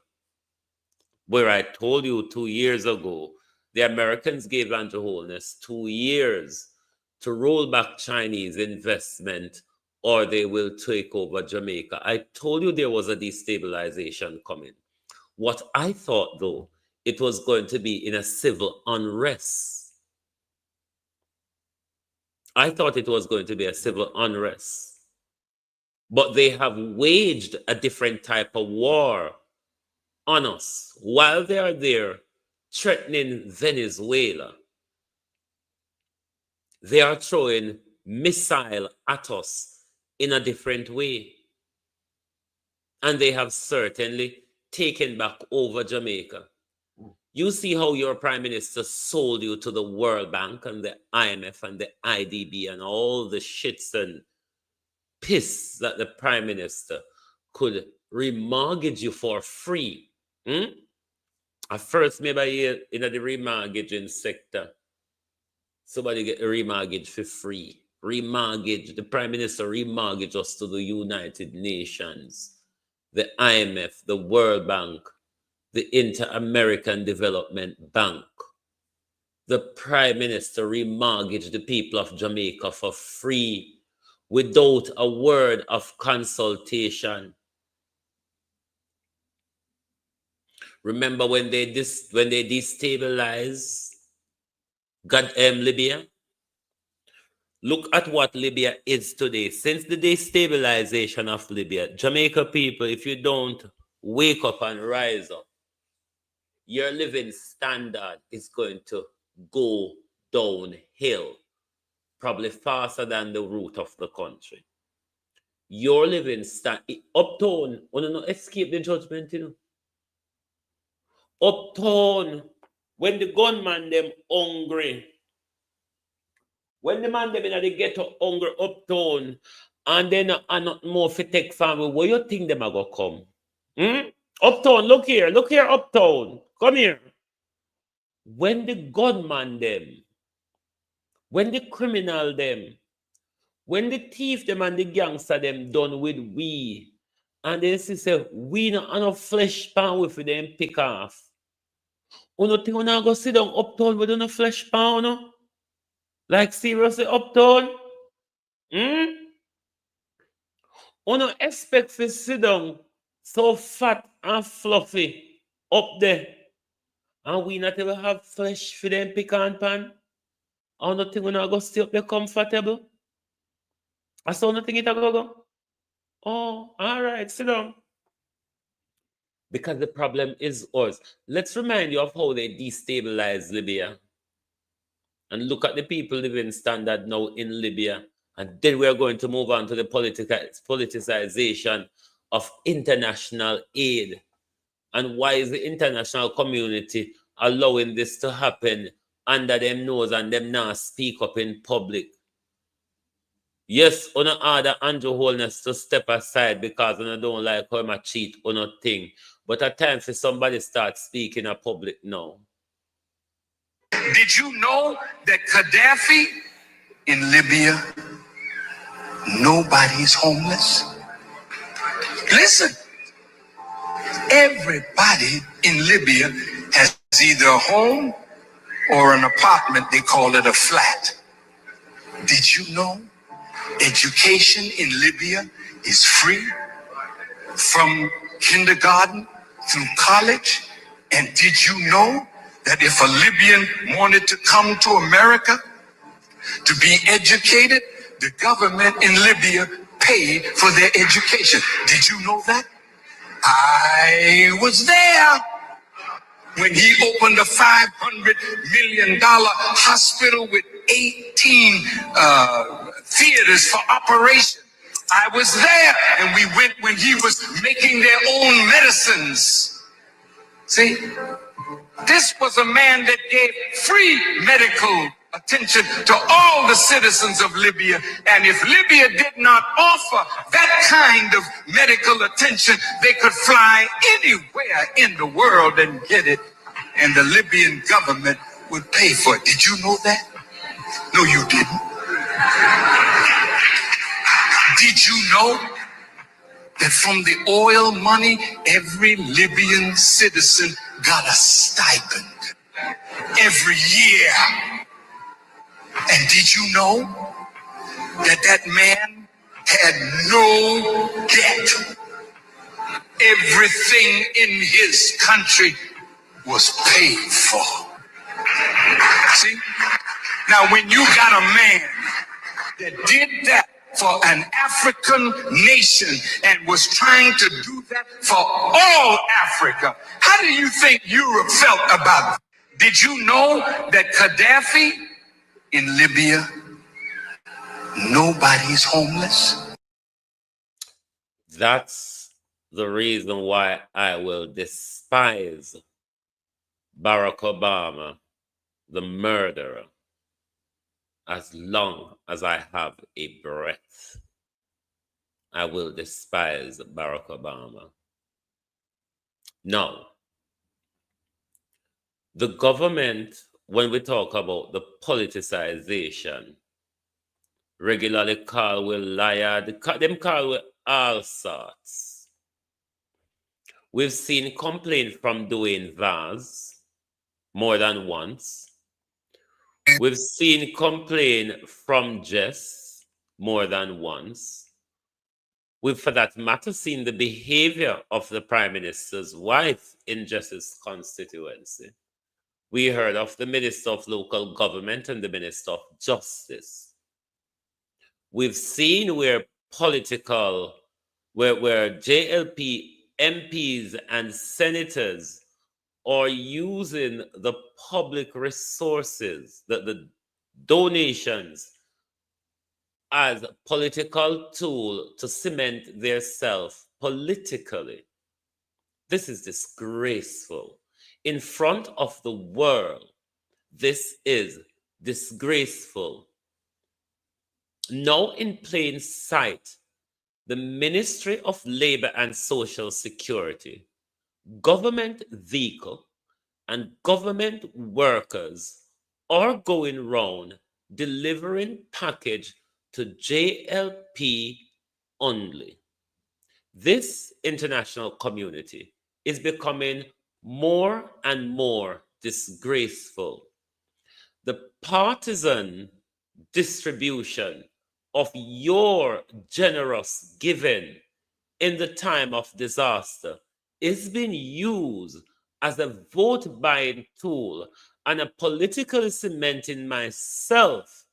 Where I told you 2 years ago, the Americans gave Andrew Holness 2 years to roll back Chinese investment or they will take over Jamaica. I told you there was a destabilization coming. What I thought, though, it was going to be in a civil unrest. I thought it was going to be a civil unrest. But they have waged a different type of war on us while they are there threatening Venezuela. They are throwing missiles at us in a different way. And they have certainly taken back over Jamaica. You see how your prime minister sold you to the World Bank and the IMF and the IDB and all the shits and piss that the prime minister could remortgage you for free. At first, maybe in the remortgaging sector, somebody get a remortgage for free. Remortgage, the prime minister remortgage us to the United Nations, the IMF, the World Bank, the Inter-American Development Bank. The prime minister remortgaged the people of Jamaica for free without a word of consultation. Remember when they destabilized Libya? Look at what Libya is today. Since the destabilization of Libya, Jamaica people, if you don't wake up and rise up, your living standard is going to go downhill, probably faster than the root of the country. your living standard. Uptown, want to not escape the judgment, you know. Uptown, when the gunman them hungry, when the man them in the ghetto hungry uptown, and then are not more for take family, where you think them are gonna come? Uptown, look here, uptown, come here. When the gunman them, when the criminal them, when the thief them and the gangster them done with we, and they say we not enough flesh pound with them pick off. Uno think una go sit down uptown with no flesh pound, no? Like seriously uptown? Uno expect to sit down so fat and fluffy up there, and we not ever have flesh for them pick and pan? I don't think we're go stay up there comfortable. I saw nothing it a go. Oh, all right, sit down. Because the problem is us. Let's remind you of how they destabilized Libya. And look at the people living standard now in Libya. And then we're going to move on to the politicization of international aid. And why is the international community allowing this to happen under them nose and them not speak up in public? Yes, on order Andrew Holness to step aside because I don't like how I cheat or nothing. But at times for somebody start speaking in public now. Did you know that Gaddafi in Libya, nobody's homeless? Listen, everybody in Libya has either a home or an apartment. They call it a flat. Did you know education in Libya is free from kindergarten through college? And did you know that if a Libyan wanted to come to America to be educated, the government in Libya paid for their education? Did you know that? I was there when he opened a $500 million hospital with 18 theaters for operation. I was there, and we went when he was making their own medicines. See, this was a man that gave free medical attention to all the citizens of Libya. And if Libya did not offer that kind of medical attention, they could fly anywhere in the world and get it. And the Libyan government would pay for it. Did you know that? No, you didn't. Did you know that from the oil money, every Libyan citizen got a stipend every year? And did you know that that man had no debt? Everything in his country was paid for. See? Now, when you got a man that did that for an African nation and was trying to do that for all Africa, how do you think Europe felt about it? Did you know that Gaddafi in Libya, nobody's homeless? That's the reason why I will despise Barack Obama, the murderer, as long as I have a breath. I will despise Barack Obama. Now, the government, when we talk about the politicization, regularly call we liar, them call we all sorts. We've seen complaints from Dwayne Vaz more than once. We've seen complaint from Jess more than once. We've, for that matter, seen the behavior of the Prime Minister's wife in Jess's constituency. We heard of the Minister of Local Government and the Minister of Justice. We've seen where where JLP MPs and senators are using the public resources, the donations, as a political tool to cement their self politically. This is disgraceful. In front of the world, this is disgraceful. Now in plain sight, the Ministry of Labor and Social Security, government vehicle, and government workers are going round delivering package to JLP only. This international community is becoming more and more disgraceful. The partisan distribution of your generous giving in the time of disaster is being used as a vote buying tool and a politically cementing myself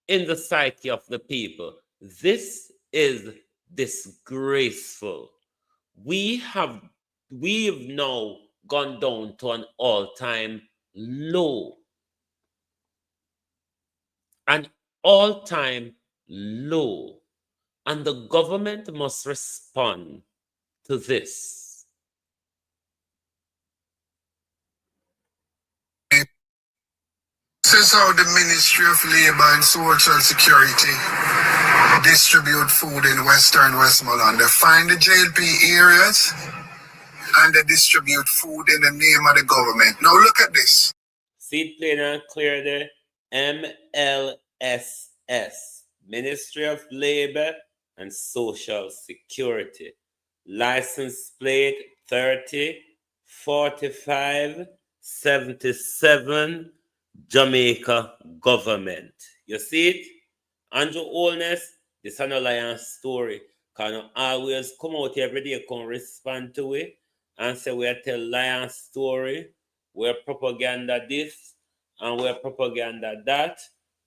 in the psyche of the people. This is disgraceful. We've now gone down to an all-time low. An all-time low. And the government must respond to this. This is how the Ministry of Labor and Social Security distribute food in Western Westmoreland. They find the JLP areas and they distribute food in the name of the government. Now look at this. See it plain and clear there. MLSS, Ministry of Labor and Social Security. License plate 304577, Jamaica government. You see it? Andrew Holness, this is an alliance story. Can always come out every day, come respond to it and say we are tell lion story, we're propaganda this, and we're propaganda that,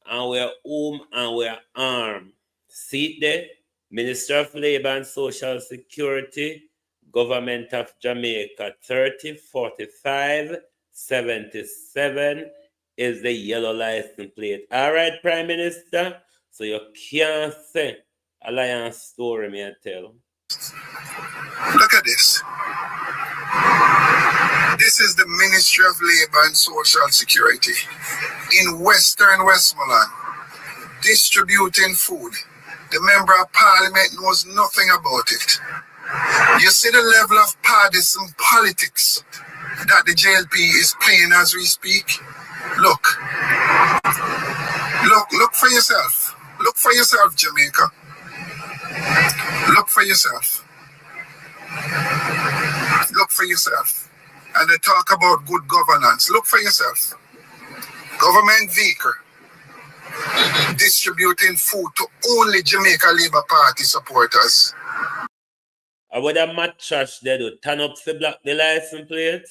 and we're home and we're armed. See it there? Minister of Labor and Social Security, Government of Jamaica, 304577 is the yellow license plate. All right, Prime Minister? So you can't say alliance story, me I tell. Look at this. This is the Ministry of Labor and Social Security in Western Westmoreland distributing food. The Member of Parliament knows nothing about it. You see the level of partisan politics that the JLP is playing as we speak? Look for yourself. Look for yourself, Jamaica. Look for yourself. Look for yourself. And they talk about good governance. Look for yourself. Government vehicle distributing food to only Jamaica Labour Party supporters. I would have match trash there to turn up the block the license plate.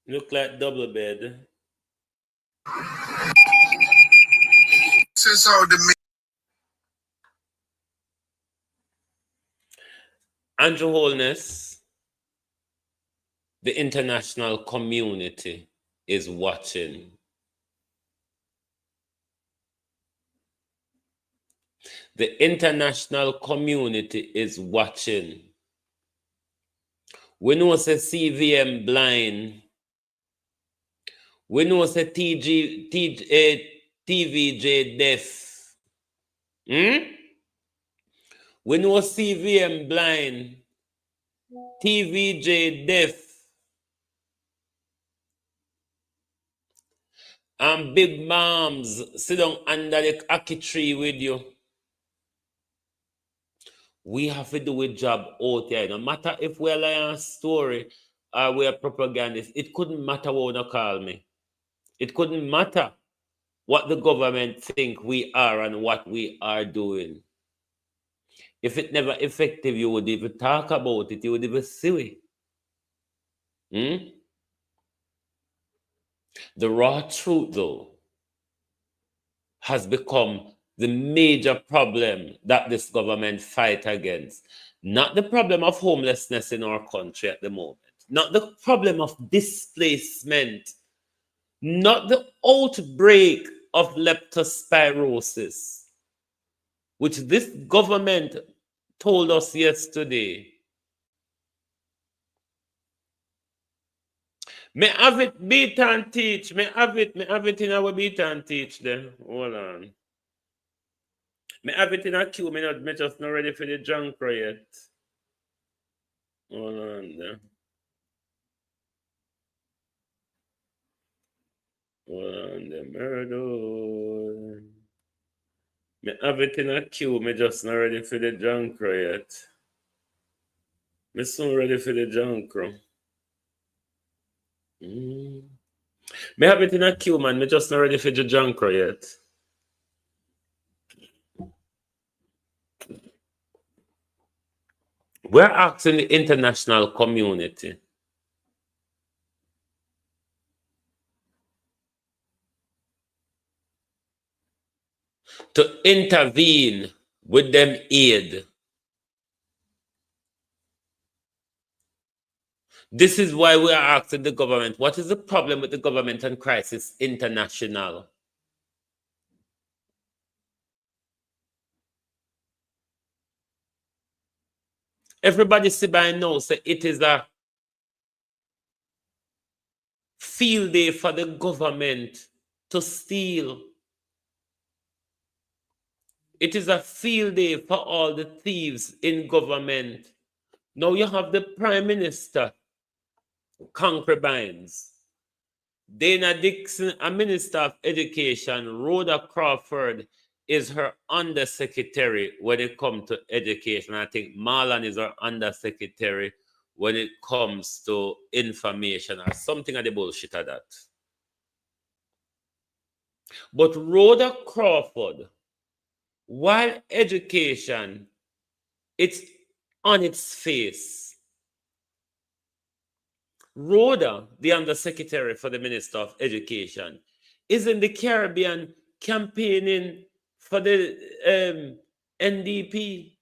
Look like double bed. This is how the Andrew Holness, the international community is watching. The international community is watching. We know say CVM blind. We know say TVJ deaf. We know CVM blind. TVJ deaf. And big moms sit down under the ackee tree with you. We have to do a job out here. No matter if we're lying story or we're propagandists, it couldn't matter what you call me. It couldn't matter what the government think we are and what we are doing. If it never effective, you would even talk about it. You would even see it. The raw truth, though, has become the major problem that this government fight against. Not the problem of homelessness in our country at the moment. Not the problem of displacement. not the outbreak of leptospirosis, which this government told us yesterday. Me have it beat and teach. Me have it in our beat and teach them. Hold on. Me have it in a queue. Me just not ready for the junk yet. Hold on there. Hold on the murder. Me have it in a queue. Me just not ready for the junk yet. Me soon ready for the junk. Me have it in a queue, man. Me just not ready for the junk yet. We're asking the international community to intervene with them aid. This is why we are asking the government, what is the problem with the government and Crisis International? Everybody see by now, say it is a field day for the government to steal. It is a field day for all the thieves in government. Now you have the Prime Minister, concubines. Dana Dixon, a Minister of Education. Rhoda Crawford is her undersecretary when it comes to education. I think Marlon is her undersecretary when it comes to information or something of the bullshit of that. But Rhoda Crawford, while education, it's on its face. Rhoda, the undersecretary for the Minister of Education, is in the Caribbean campaigning for the NDP.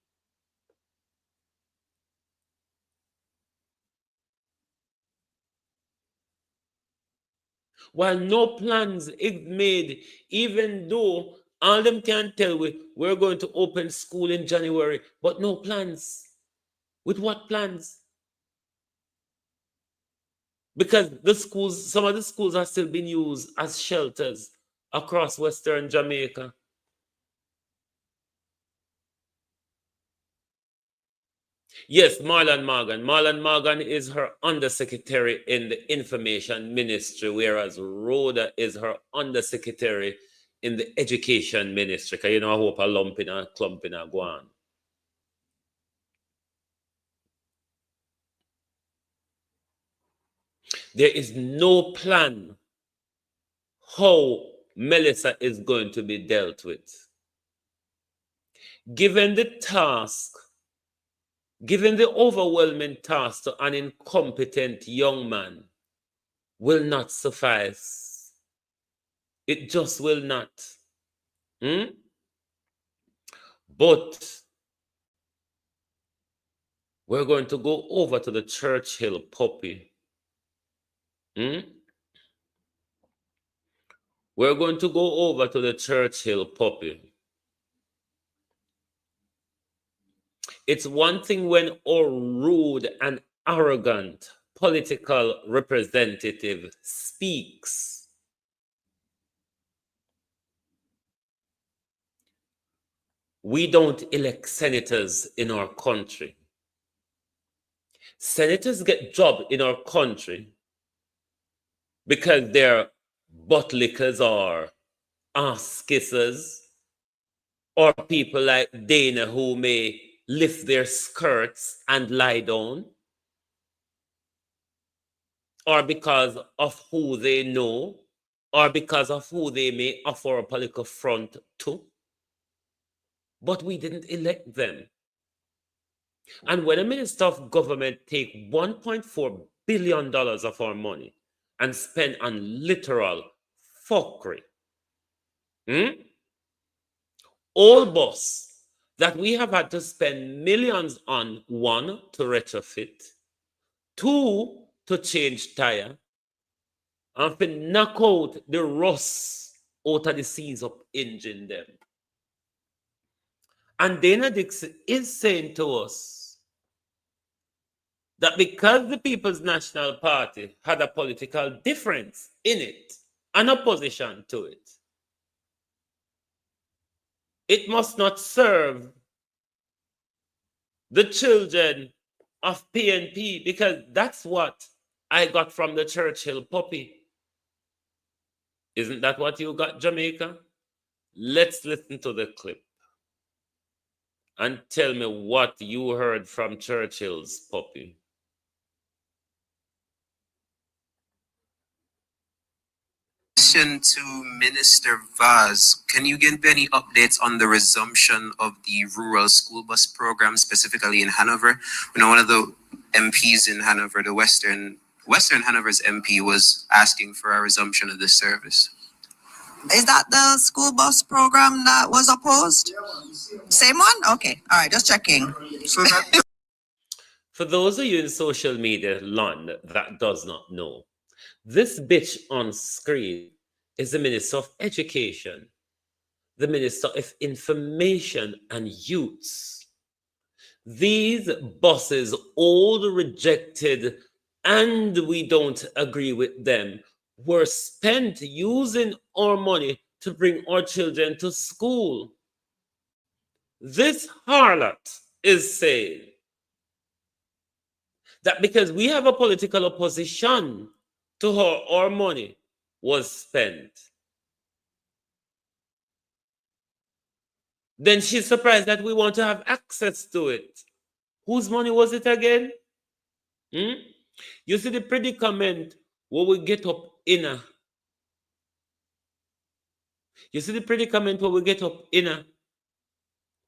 While no plans is made, even though all them can tell we're going to open school in January, but no plans. With what plans? Because the schools, some of the schools are still being used as shelters across Western Jamaica. Yes, Marlon Morgan. Marlon Morgan is her undersecretary in the Information Ministry, whereas Rhoda is her undersecretary in the Education Ministry. Because you know, I hope a lumping and clumping are going. There is no plan how Melissa is going to be dealt with. Given the task, given the overwhelming task to an incompetent young man, will not suffice. It just will not. But we're going to go over to the Churchill puppy. We're going to go over to the Churchill puppy. It's one thing when a rude and arrogant political representative speaks. We don't elect senators in our country. Senators get jobs in our country because they're butt lickers or ass kissers, or people like Dana who may lift their skirts and lie down, or because of who they know, or because of who they may offer a political front to. But we didn't elect them. And when a minister of government take $1.4 billion of our money and spend on literal fuckery, all bus that we have had to spend millions on, 1, to retrofit, 2, to change tire, and to knock out the rust out of the seas of engine them. And Dana Dixon is saying to us that because the People's National Party had a political difference in it, an opposition to it, it must not serve the children of PNP, because that's what I got from the Churchill puppy. Isn't that what you got, Jamaica? Let's listen to the clip and tell me what you heard from Churchill's puppy. Question to Minister Vaz. Can you give any updates on the resumption of the rural school bus program, specifically in Hanover? We know one of the MPs in Hanover, the Western Hanover's MP, was asking for a resumption of this service. Is that the school bus program that was opposed? Same one? Okay. All right, just checking. So that For those of you in social media land that does not know, this bitch on screen is the Minister of Education, the Minister of Information and Youths. These buses, all rejected, and we don't agree with them, were spent using our money to bring our children to school. This harlot is saying that because we have a political opposition to how our money was spent, then she's surprised that we want to have access to it. Whose money was it again? You see the predicament where we get up in a. You see the predicament where we get up in a.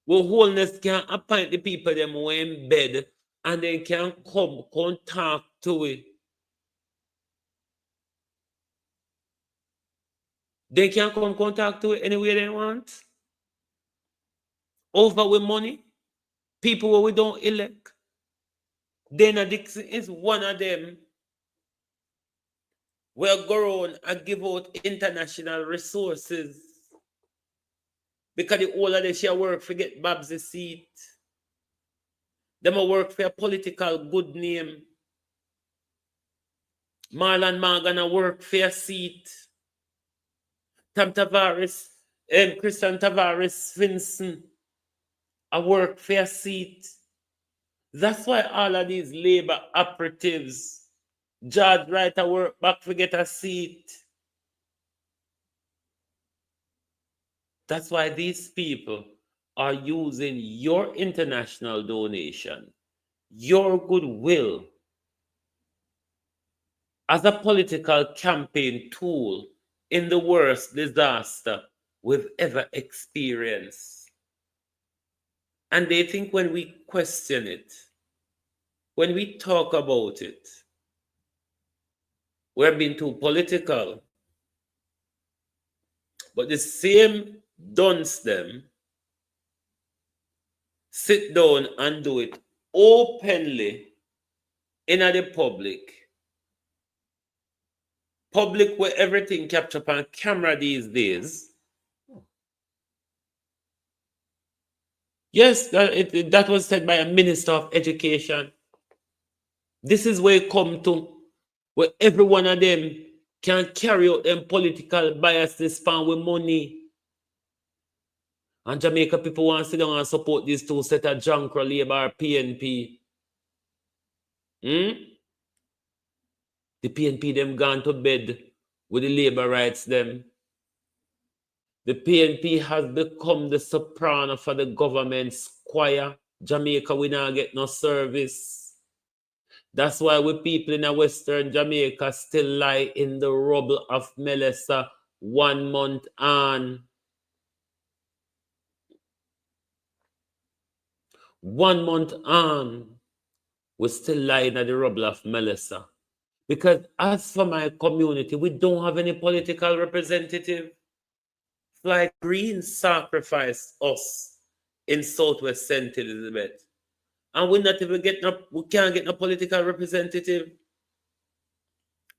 Where wholeness can appoint the people them who are in bed and they can come talk to it. They can come contact to it any way they want. Over with money. People who we don't elect. Dana Dixon is one of them. We'll go on and give out international resources. Because the whole of them shall work for get Babs' seat. Them will work for a political good name. Marlon Morgan work for a seat. Tam Tavares, Christian Tavares Vincent, I work for a seat. That's why all of these labor operatives, George Wright, I work back to get a seat. That's why these people are using your international donation, your goodwill, as a political campaign tool in the worst disaster we've ever experienced. And they think when we question it, when we talk about it, we're being too political. But the same dunce them sit down and do it openly in the public where everything captured on camera these days. Yes, that was said by a Minister of Education. This is where it come to, where every one of them can carry out them political biases span with money. And Jamaica people want to sit down and support these two set of junk labor PNP. The PNP them gone to bed with the labor rights them. The PNP has become the soprano for the government's choir. Jamaica, we not get no service. That's why we people in Western Jamaica still lie in the rubble of Melissa 1 month on. 1 month on, we still lying at the rubble of Melissa. Because as for my community, we don't have any political representative. Like Green sacrificed us in Southwest St. Elizabeth. And we can't get no political representative.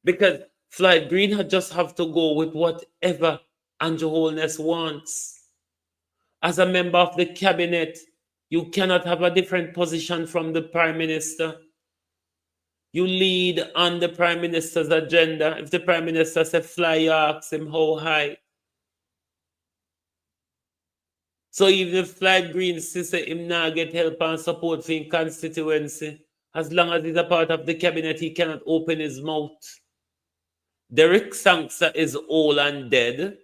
Because Flight Green just have to go with whatever Andrew Holness wants. As a member of the cabinet, you cannot have a different position from the Prime Minister. You lead on the Prime Minister's agenda. If the Prime Minister says fly, you ask him how high. So even if Flight Green says him not get help and support for his constituency, as long as he's a part of the cabinet, he cannot open his mouth. Derek Sanksa is old and dead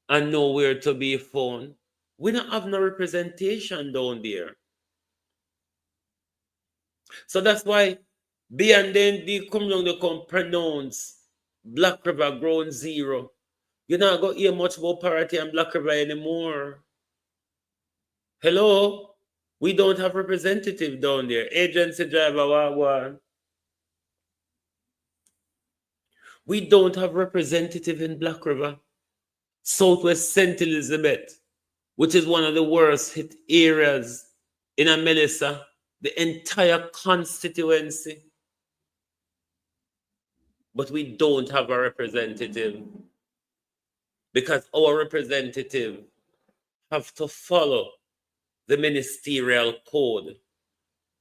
and nowhere to be found. We don't have no representation down there. So that's why beyond then they come down to come pronounce Black River ground zero. You're not going to hear much about parity and Black River anymore. Hello? We don't have representative down there. Agency driver, one. We don't have representative in Black River. Southwest St. Elizabeth, which is one of the worst hit areas in Melissa, the entire constituency. But we don't have a representative because our representative have to follow the ministerial code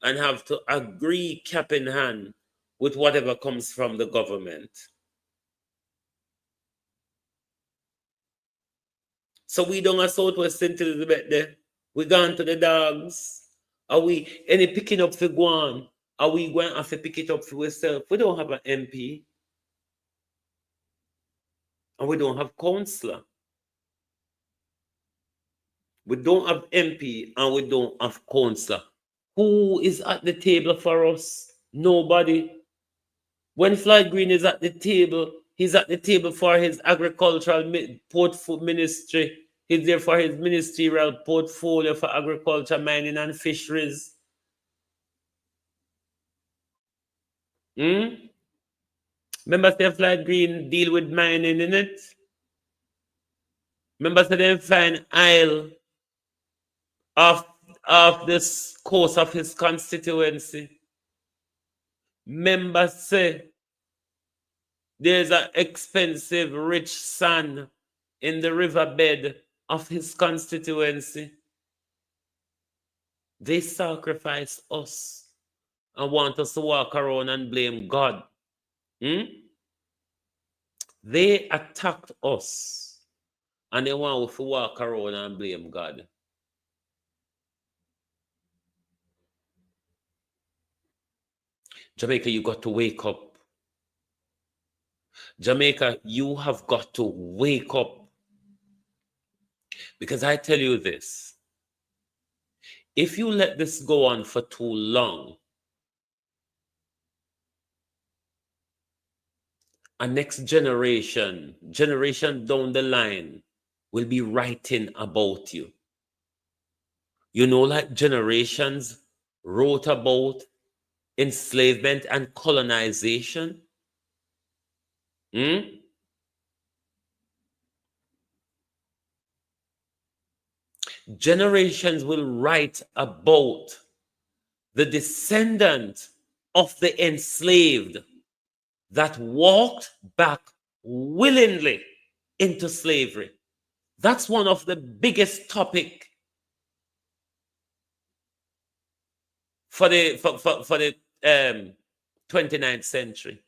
and have to agree cap in hand with whatever comes from the government. So we don't have Southwest St. Elizabeth there. We gone to the dogs. Are we any picking up for Guan? Are we going to have to pick it up for ourselves? We don't have an MP. And we don't have councillor. We don't have MP and we don't have councillor. Who is at the table for us? Nobody. When Flight Green is at the table, he's at the table for his agricultural ministry. He's there for his ministerial portfolio for agriculture, mining, and fisheries. Remember, say Flight Green deal with mining in it. Remember, say they find oil of this course of his constituency. Remember, say there's an expensive, rich sand in the riverbed of his constituency. They sacrifice us and want us to walk around and blame God. They attacked us and they want us to walk around and blame God. Jamaica, you got to wake up. Jamaica, you have got to wake up. Because I tell you this, if you let this go on for too long, a next generation down the line will be writing about you. You know, like generations wrote about enslavement and colonization. Generations will write about the descendant of the enslaved that walked back willingly into slavery. That's one of the biggest topics for the 29th century.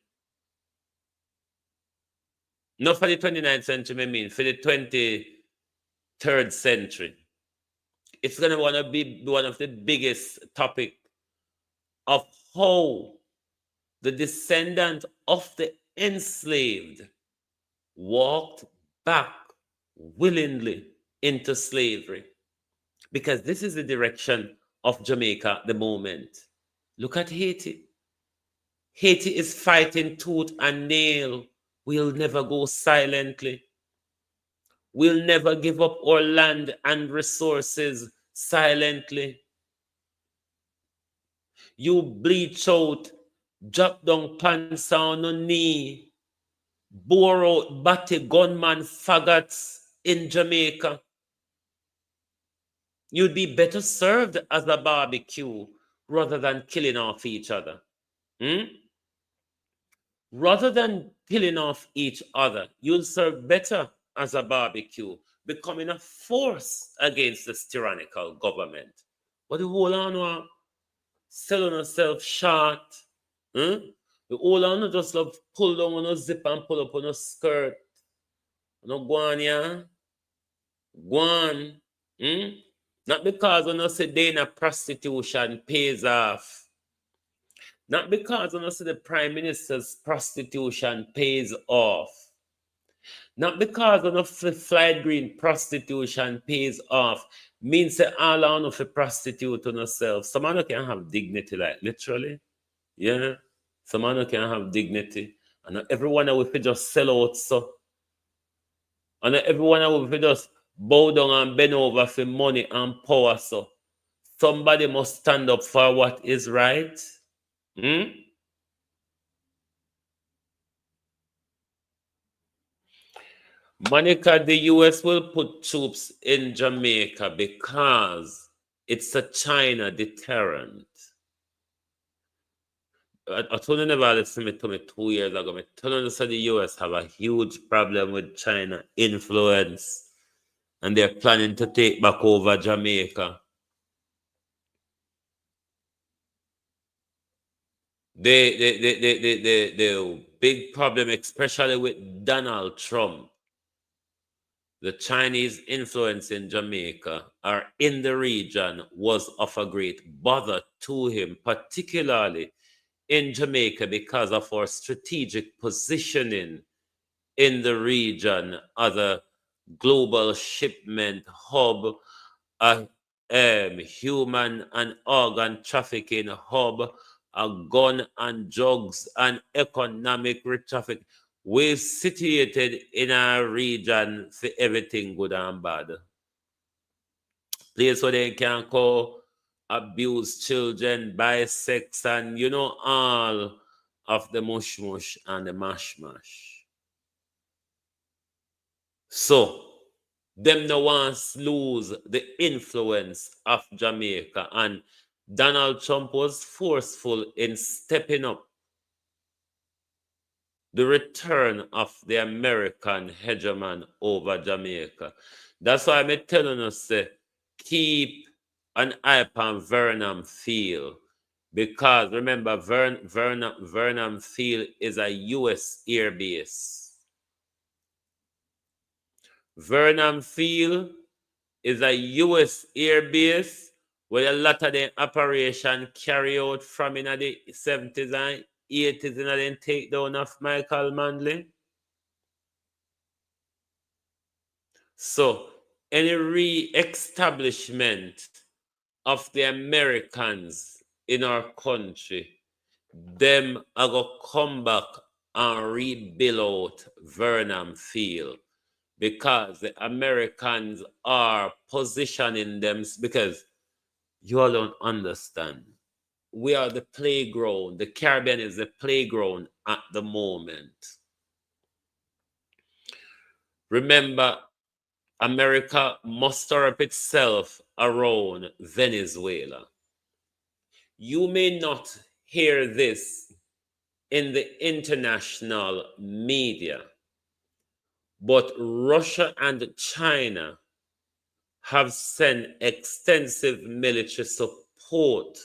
Not for the 29th century, I mean, for the 23rd century. It's going to want to be one of the biggest topics of how the descendant of the enslaved walked back willingly into slavery. Because this is the direction of Jamaica at the moment. Look at Haiti. Haiti is fighting tooth and nail. We'll never go silently. We'll never give up our land and resources silently. You bleach out, drop down pants on no knee, bore out batty gunman faggots in Jamaica. You'd be better served as a barbecue rather than killing off each other. Rather than killing off each other, you'll serve better as a barbecue, becoming a force against this tyrannical government. But the whole on selling yourself short. The whole on just love pull down on a zip and pull up on a skirt. No go on, yeah. Go on. Not because when I say they in a prostitution pays off. Not because when I say the Prime Minister's prostitution pays off. Not because when I flight green prostitution pays off. Means that all on of a prostitute on herself. Some man can have dignity, like literally. Yeah. Some man can have dignity. And not everyone will just sell out so. And not everyone will just bow down and bend over for money and power so. Somebody must stand up for what is right. Monica, the US will put troops in Jamaica because it's a China deterrent. I told you never listened to me 2 years ago. I told you that the US have a huge problem with China influence and they're planning to take back over Jamaica. The big problem, especially with Donald Trump, the Chinese influence in Jamaica or in the region was of a great bother to him, particularly in Jamaica because of our strategic positioning in the region as a global shipment hub, a human and organ trafficking hub, a gun and drugs and economic traffic. We're situated in a region for everything good and bad. Place where they can go abuse children, buy sex, and all of the mush mush and the mash mash. So, them no wants lose the influence of Jamaica, and Donald Trump was forceful in stepping up the return of the American hegemon over Jamaica. That's why I'm telling us keep an eye on Vernon Field, because remember Vernon Field is a U.S. air base. Vernon Field is a U.S. air base where a lot of the operation carry out from in the 70s and 80s in the takedown of Michael Manley. So any re-establishment of the Americans in our country, them are going to come back and rebuild out Vernon Field, because the Americans are positioning them, because you all don't understand. We are the playground. The Caribbean is the playground at the moment. Remember, America muster up itself around Venezuela. You may not hear this in the international media, but Russia and China have sent extensive military support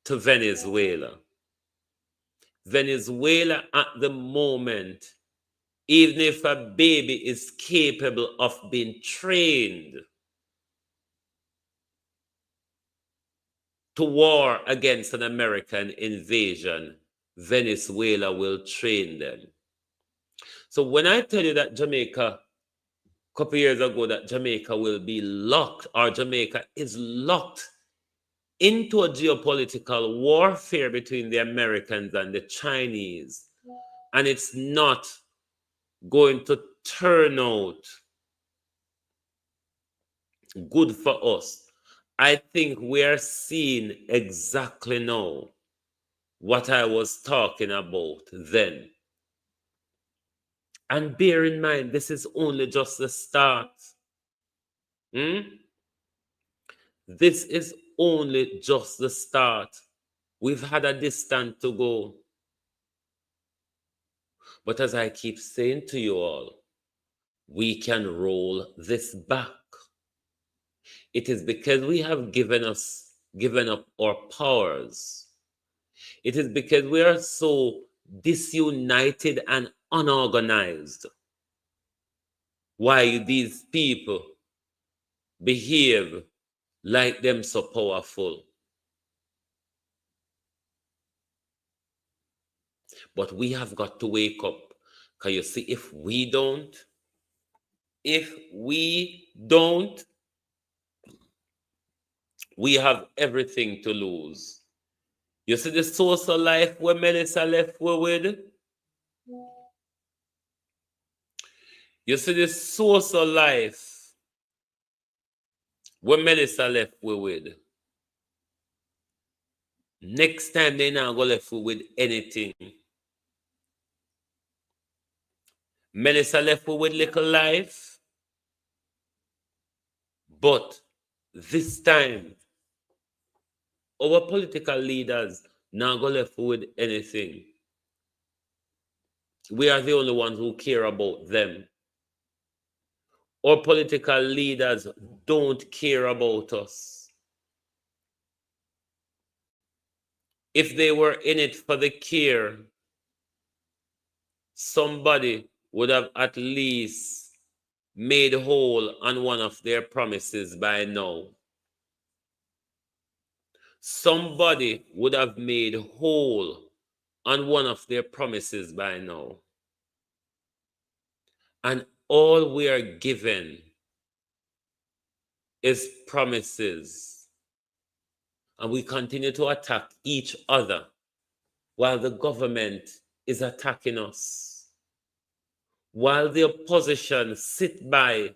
to Venezuela. Venezuela at the moment, even if a baby is capable of being trained to war against an American invasion, Venezuela will train them. So when I tell you that Jamaica, a couple years ago, that Jamaica will be locked, or Jamaica is locked into a geopolitical warfare between the Americans and the Chinese, and it's not going to turn out good for us, I think we're seeing exactly now what I was talking about then. And bear in mind, this is only just the start. This is only just the start. We've had a distance to go. But as I keep saying to you all, we can roll this back. It is because we have given up our powers. It is because we are so disunited and unorganized. Why these people behave like them so powerful. But we have got to wake up. Because you see, if we don't, we have everything to lose. You see the source of life where Melissa left we with? You see the source of life where Melissa left we with? Next time they not go left we with anything. Melissa left we with little life. But this time, our political leaders not go left with anything. We are the only ones who care about them. Our political leaders don't care about us. If they were in it for the care, somebody would have at least made whole on one of their promises by now. Somebody would have made whole on one of their promises by now. And all we are given is promises. And we continue to attack each other while the government is attacking us. While the opposition sit by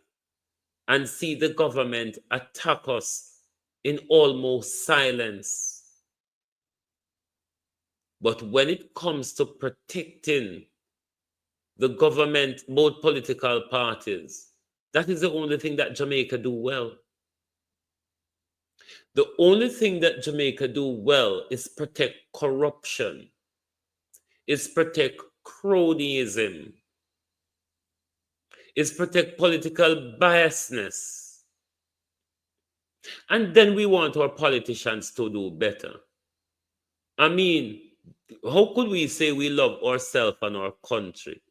and see the government attack us in almost silence. But when it comes to protecting the government, both political parties, that is the only thing that Jamaica do well. The only thing that Jamaica do well is protect corruption, is protect cronyism, is protect political biasness. And then we want our politicians to do better. I mean, how could we say we love ourselves and our country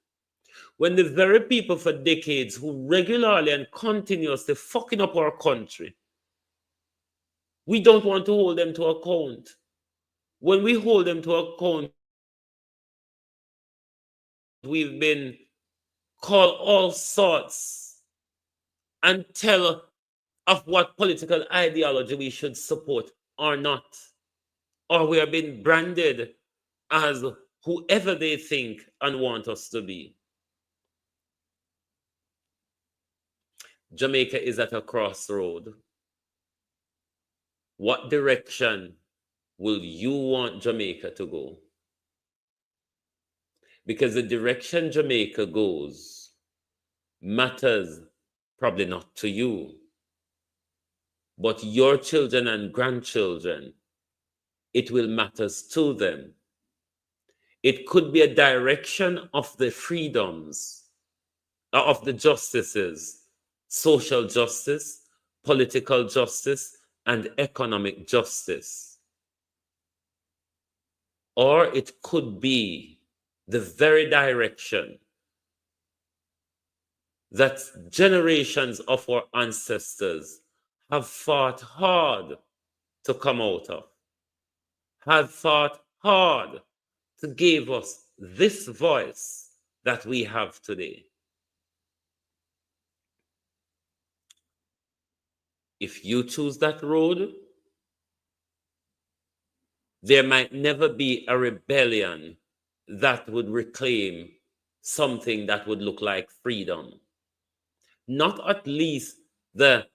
when the very people for decades who regularly and continuously fucking up our country, we don't want to hold them to account? When we hold them to account, we've been called all sorts and tell of what political ideology we should support or not. Or we are being branded as whoever they think and want us to be. Jamaica is at a crossroad. What direction will you want Jamaica to go? Because the direction Jamaica goes matters probably not to you, but your children and grandchildren, it will matter to them. It could be a direction of the freedoms, of the justices, social justice, political justice, and economic justice. Or it could be the very direction that generations of our ancestors have fought hard to come out of, have fought hard to give us this voice that we have today. If you choose that road, there might never be a rebellion that would reclaim something that would look like freedom. Not at least the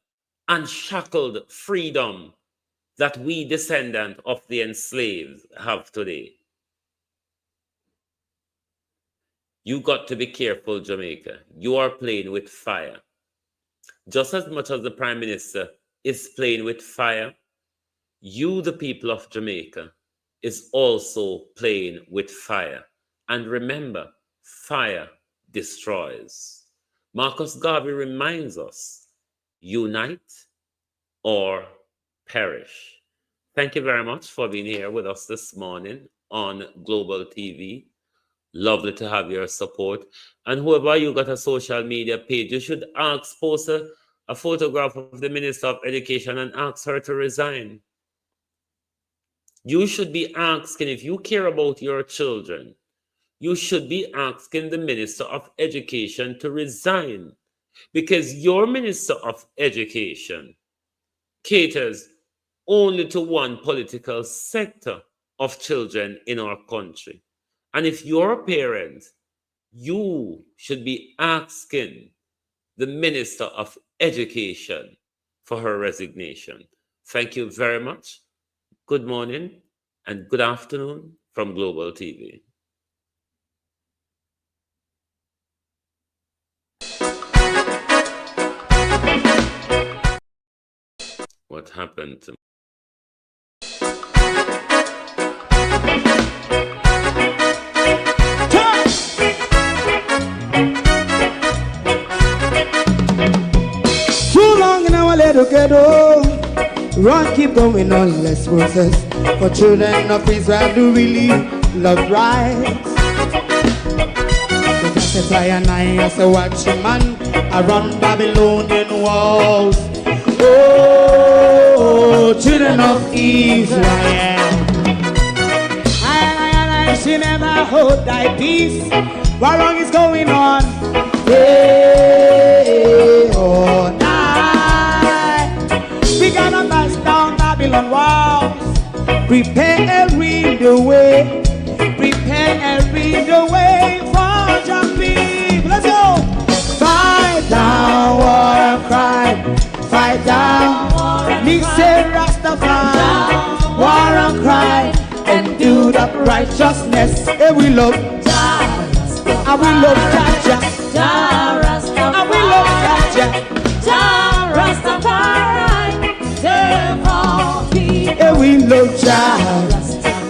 unshackled freedom that we descendants of the enslaved have today. You got to be careful, Jamaica. You are playing with fire. Just as much as the Prime Minister is playing with fire, you, the people of Jamaica, is also playing with fire. And remember, Fire destroys. Marcus Garvey reminds us, unite or perish. Thank you very much for being here with us this morning on Global TV. Lovely to have your support. And whoever you got a social media page, you should post a photograph of the Minister of Education and ask her to resign. You should be asking, if you care about your children, you should be asking the Minister of Education to resign, because your Minister of Education caters only to one political sector of children in our country. And if you're a parent, you should be asking the Minister of Education for her resignation. Thank you very much. Good morning and good afternoon from Global TV. What happened to me? Too long in our little ghetto, run keep going on, let's process. For children of Israel do really love rights. So just as I and I as a watching man, I run Babylonian walls. Oh, children of Israel, I should never hold thy peace. What wrong is going on? Hey, oh, night. We gotta bust down Babylon walls. Prepare the way. Prepare the way for your people. Let's go. Fight down, war and cry. Fight down. Me say Rastafari. War and cry. And do the righteousness. Hey, we love. And we love Jaja. And we love Jaja. Rastafari. Save all people. Hey, we love Jaja.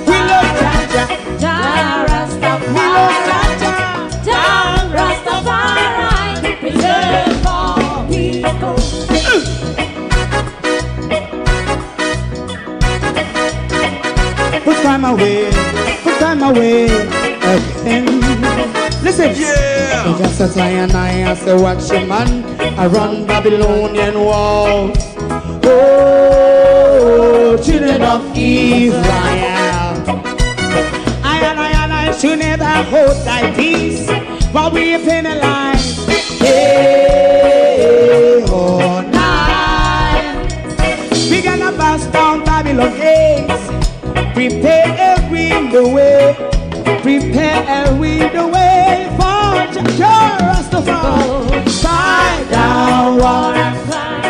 We love Jaja. We love Jaja. Rastafari. Save all people. Put time away again. Listen, yeah. Just as I and I as a watching man, I run Babylonian walls. Oh, children of Israel, I and I should never hold thy peace while we penalize. Hey, oh, night. We gonna bust down Babylon gates. Prepare the way. Prepare the way for Rastafari. Fight down, war and cry.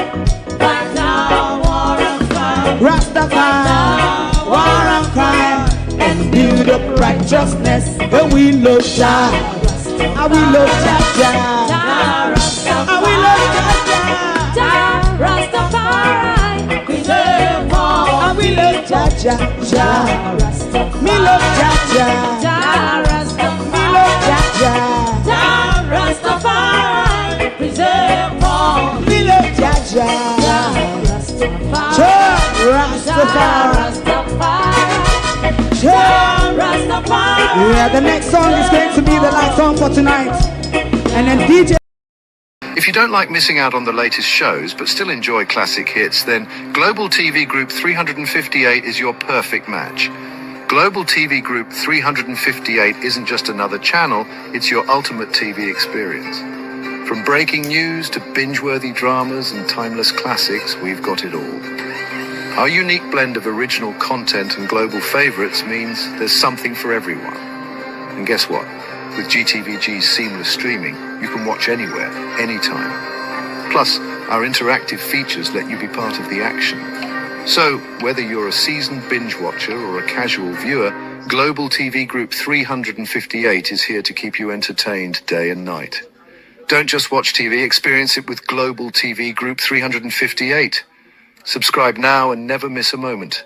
Fight down, war and cry. Rastafari, war and cry. And build up righteousness. And we love Jah. And we love Jah. And we love Jah. Rastafari. We love all. And we love Jah. Me love Jah. Me love Jah. Rastafari. Preserve all. Me love Jah. Rastafari. Yeah, the next song is going to be the last song for tonight. And then DJ. If you don't like missing out on the latest shows but still enjoy classic hits, then Global TV Group 358 is your perfect match. Global TV Group 358 isn't just another channel, it's your ultimate TV experience. From breaking news to binge-worthy dramas and timeless classics, we've got it all. Our unique blend of original content and global favorites means there's something for everyone. And guess what? With GTVG's seamless streaming, you can watch anywhere, anytime. Plus, our interactive features let you be part of the action. So, whether you're a seasoned binge watcher or a casual viewer, Global TV Group 358 is here to keep you entertained day and night. Don't just watch TV, experience it with Global TV Group 358. Subscribe now and never miss a moment.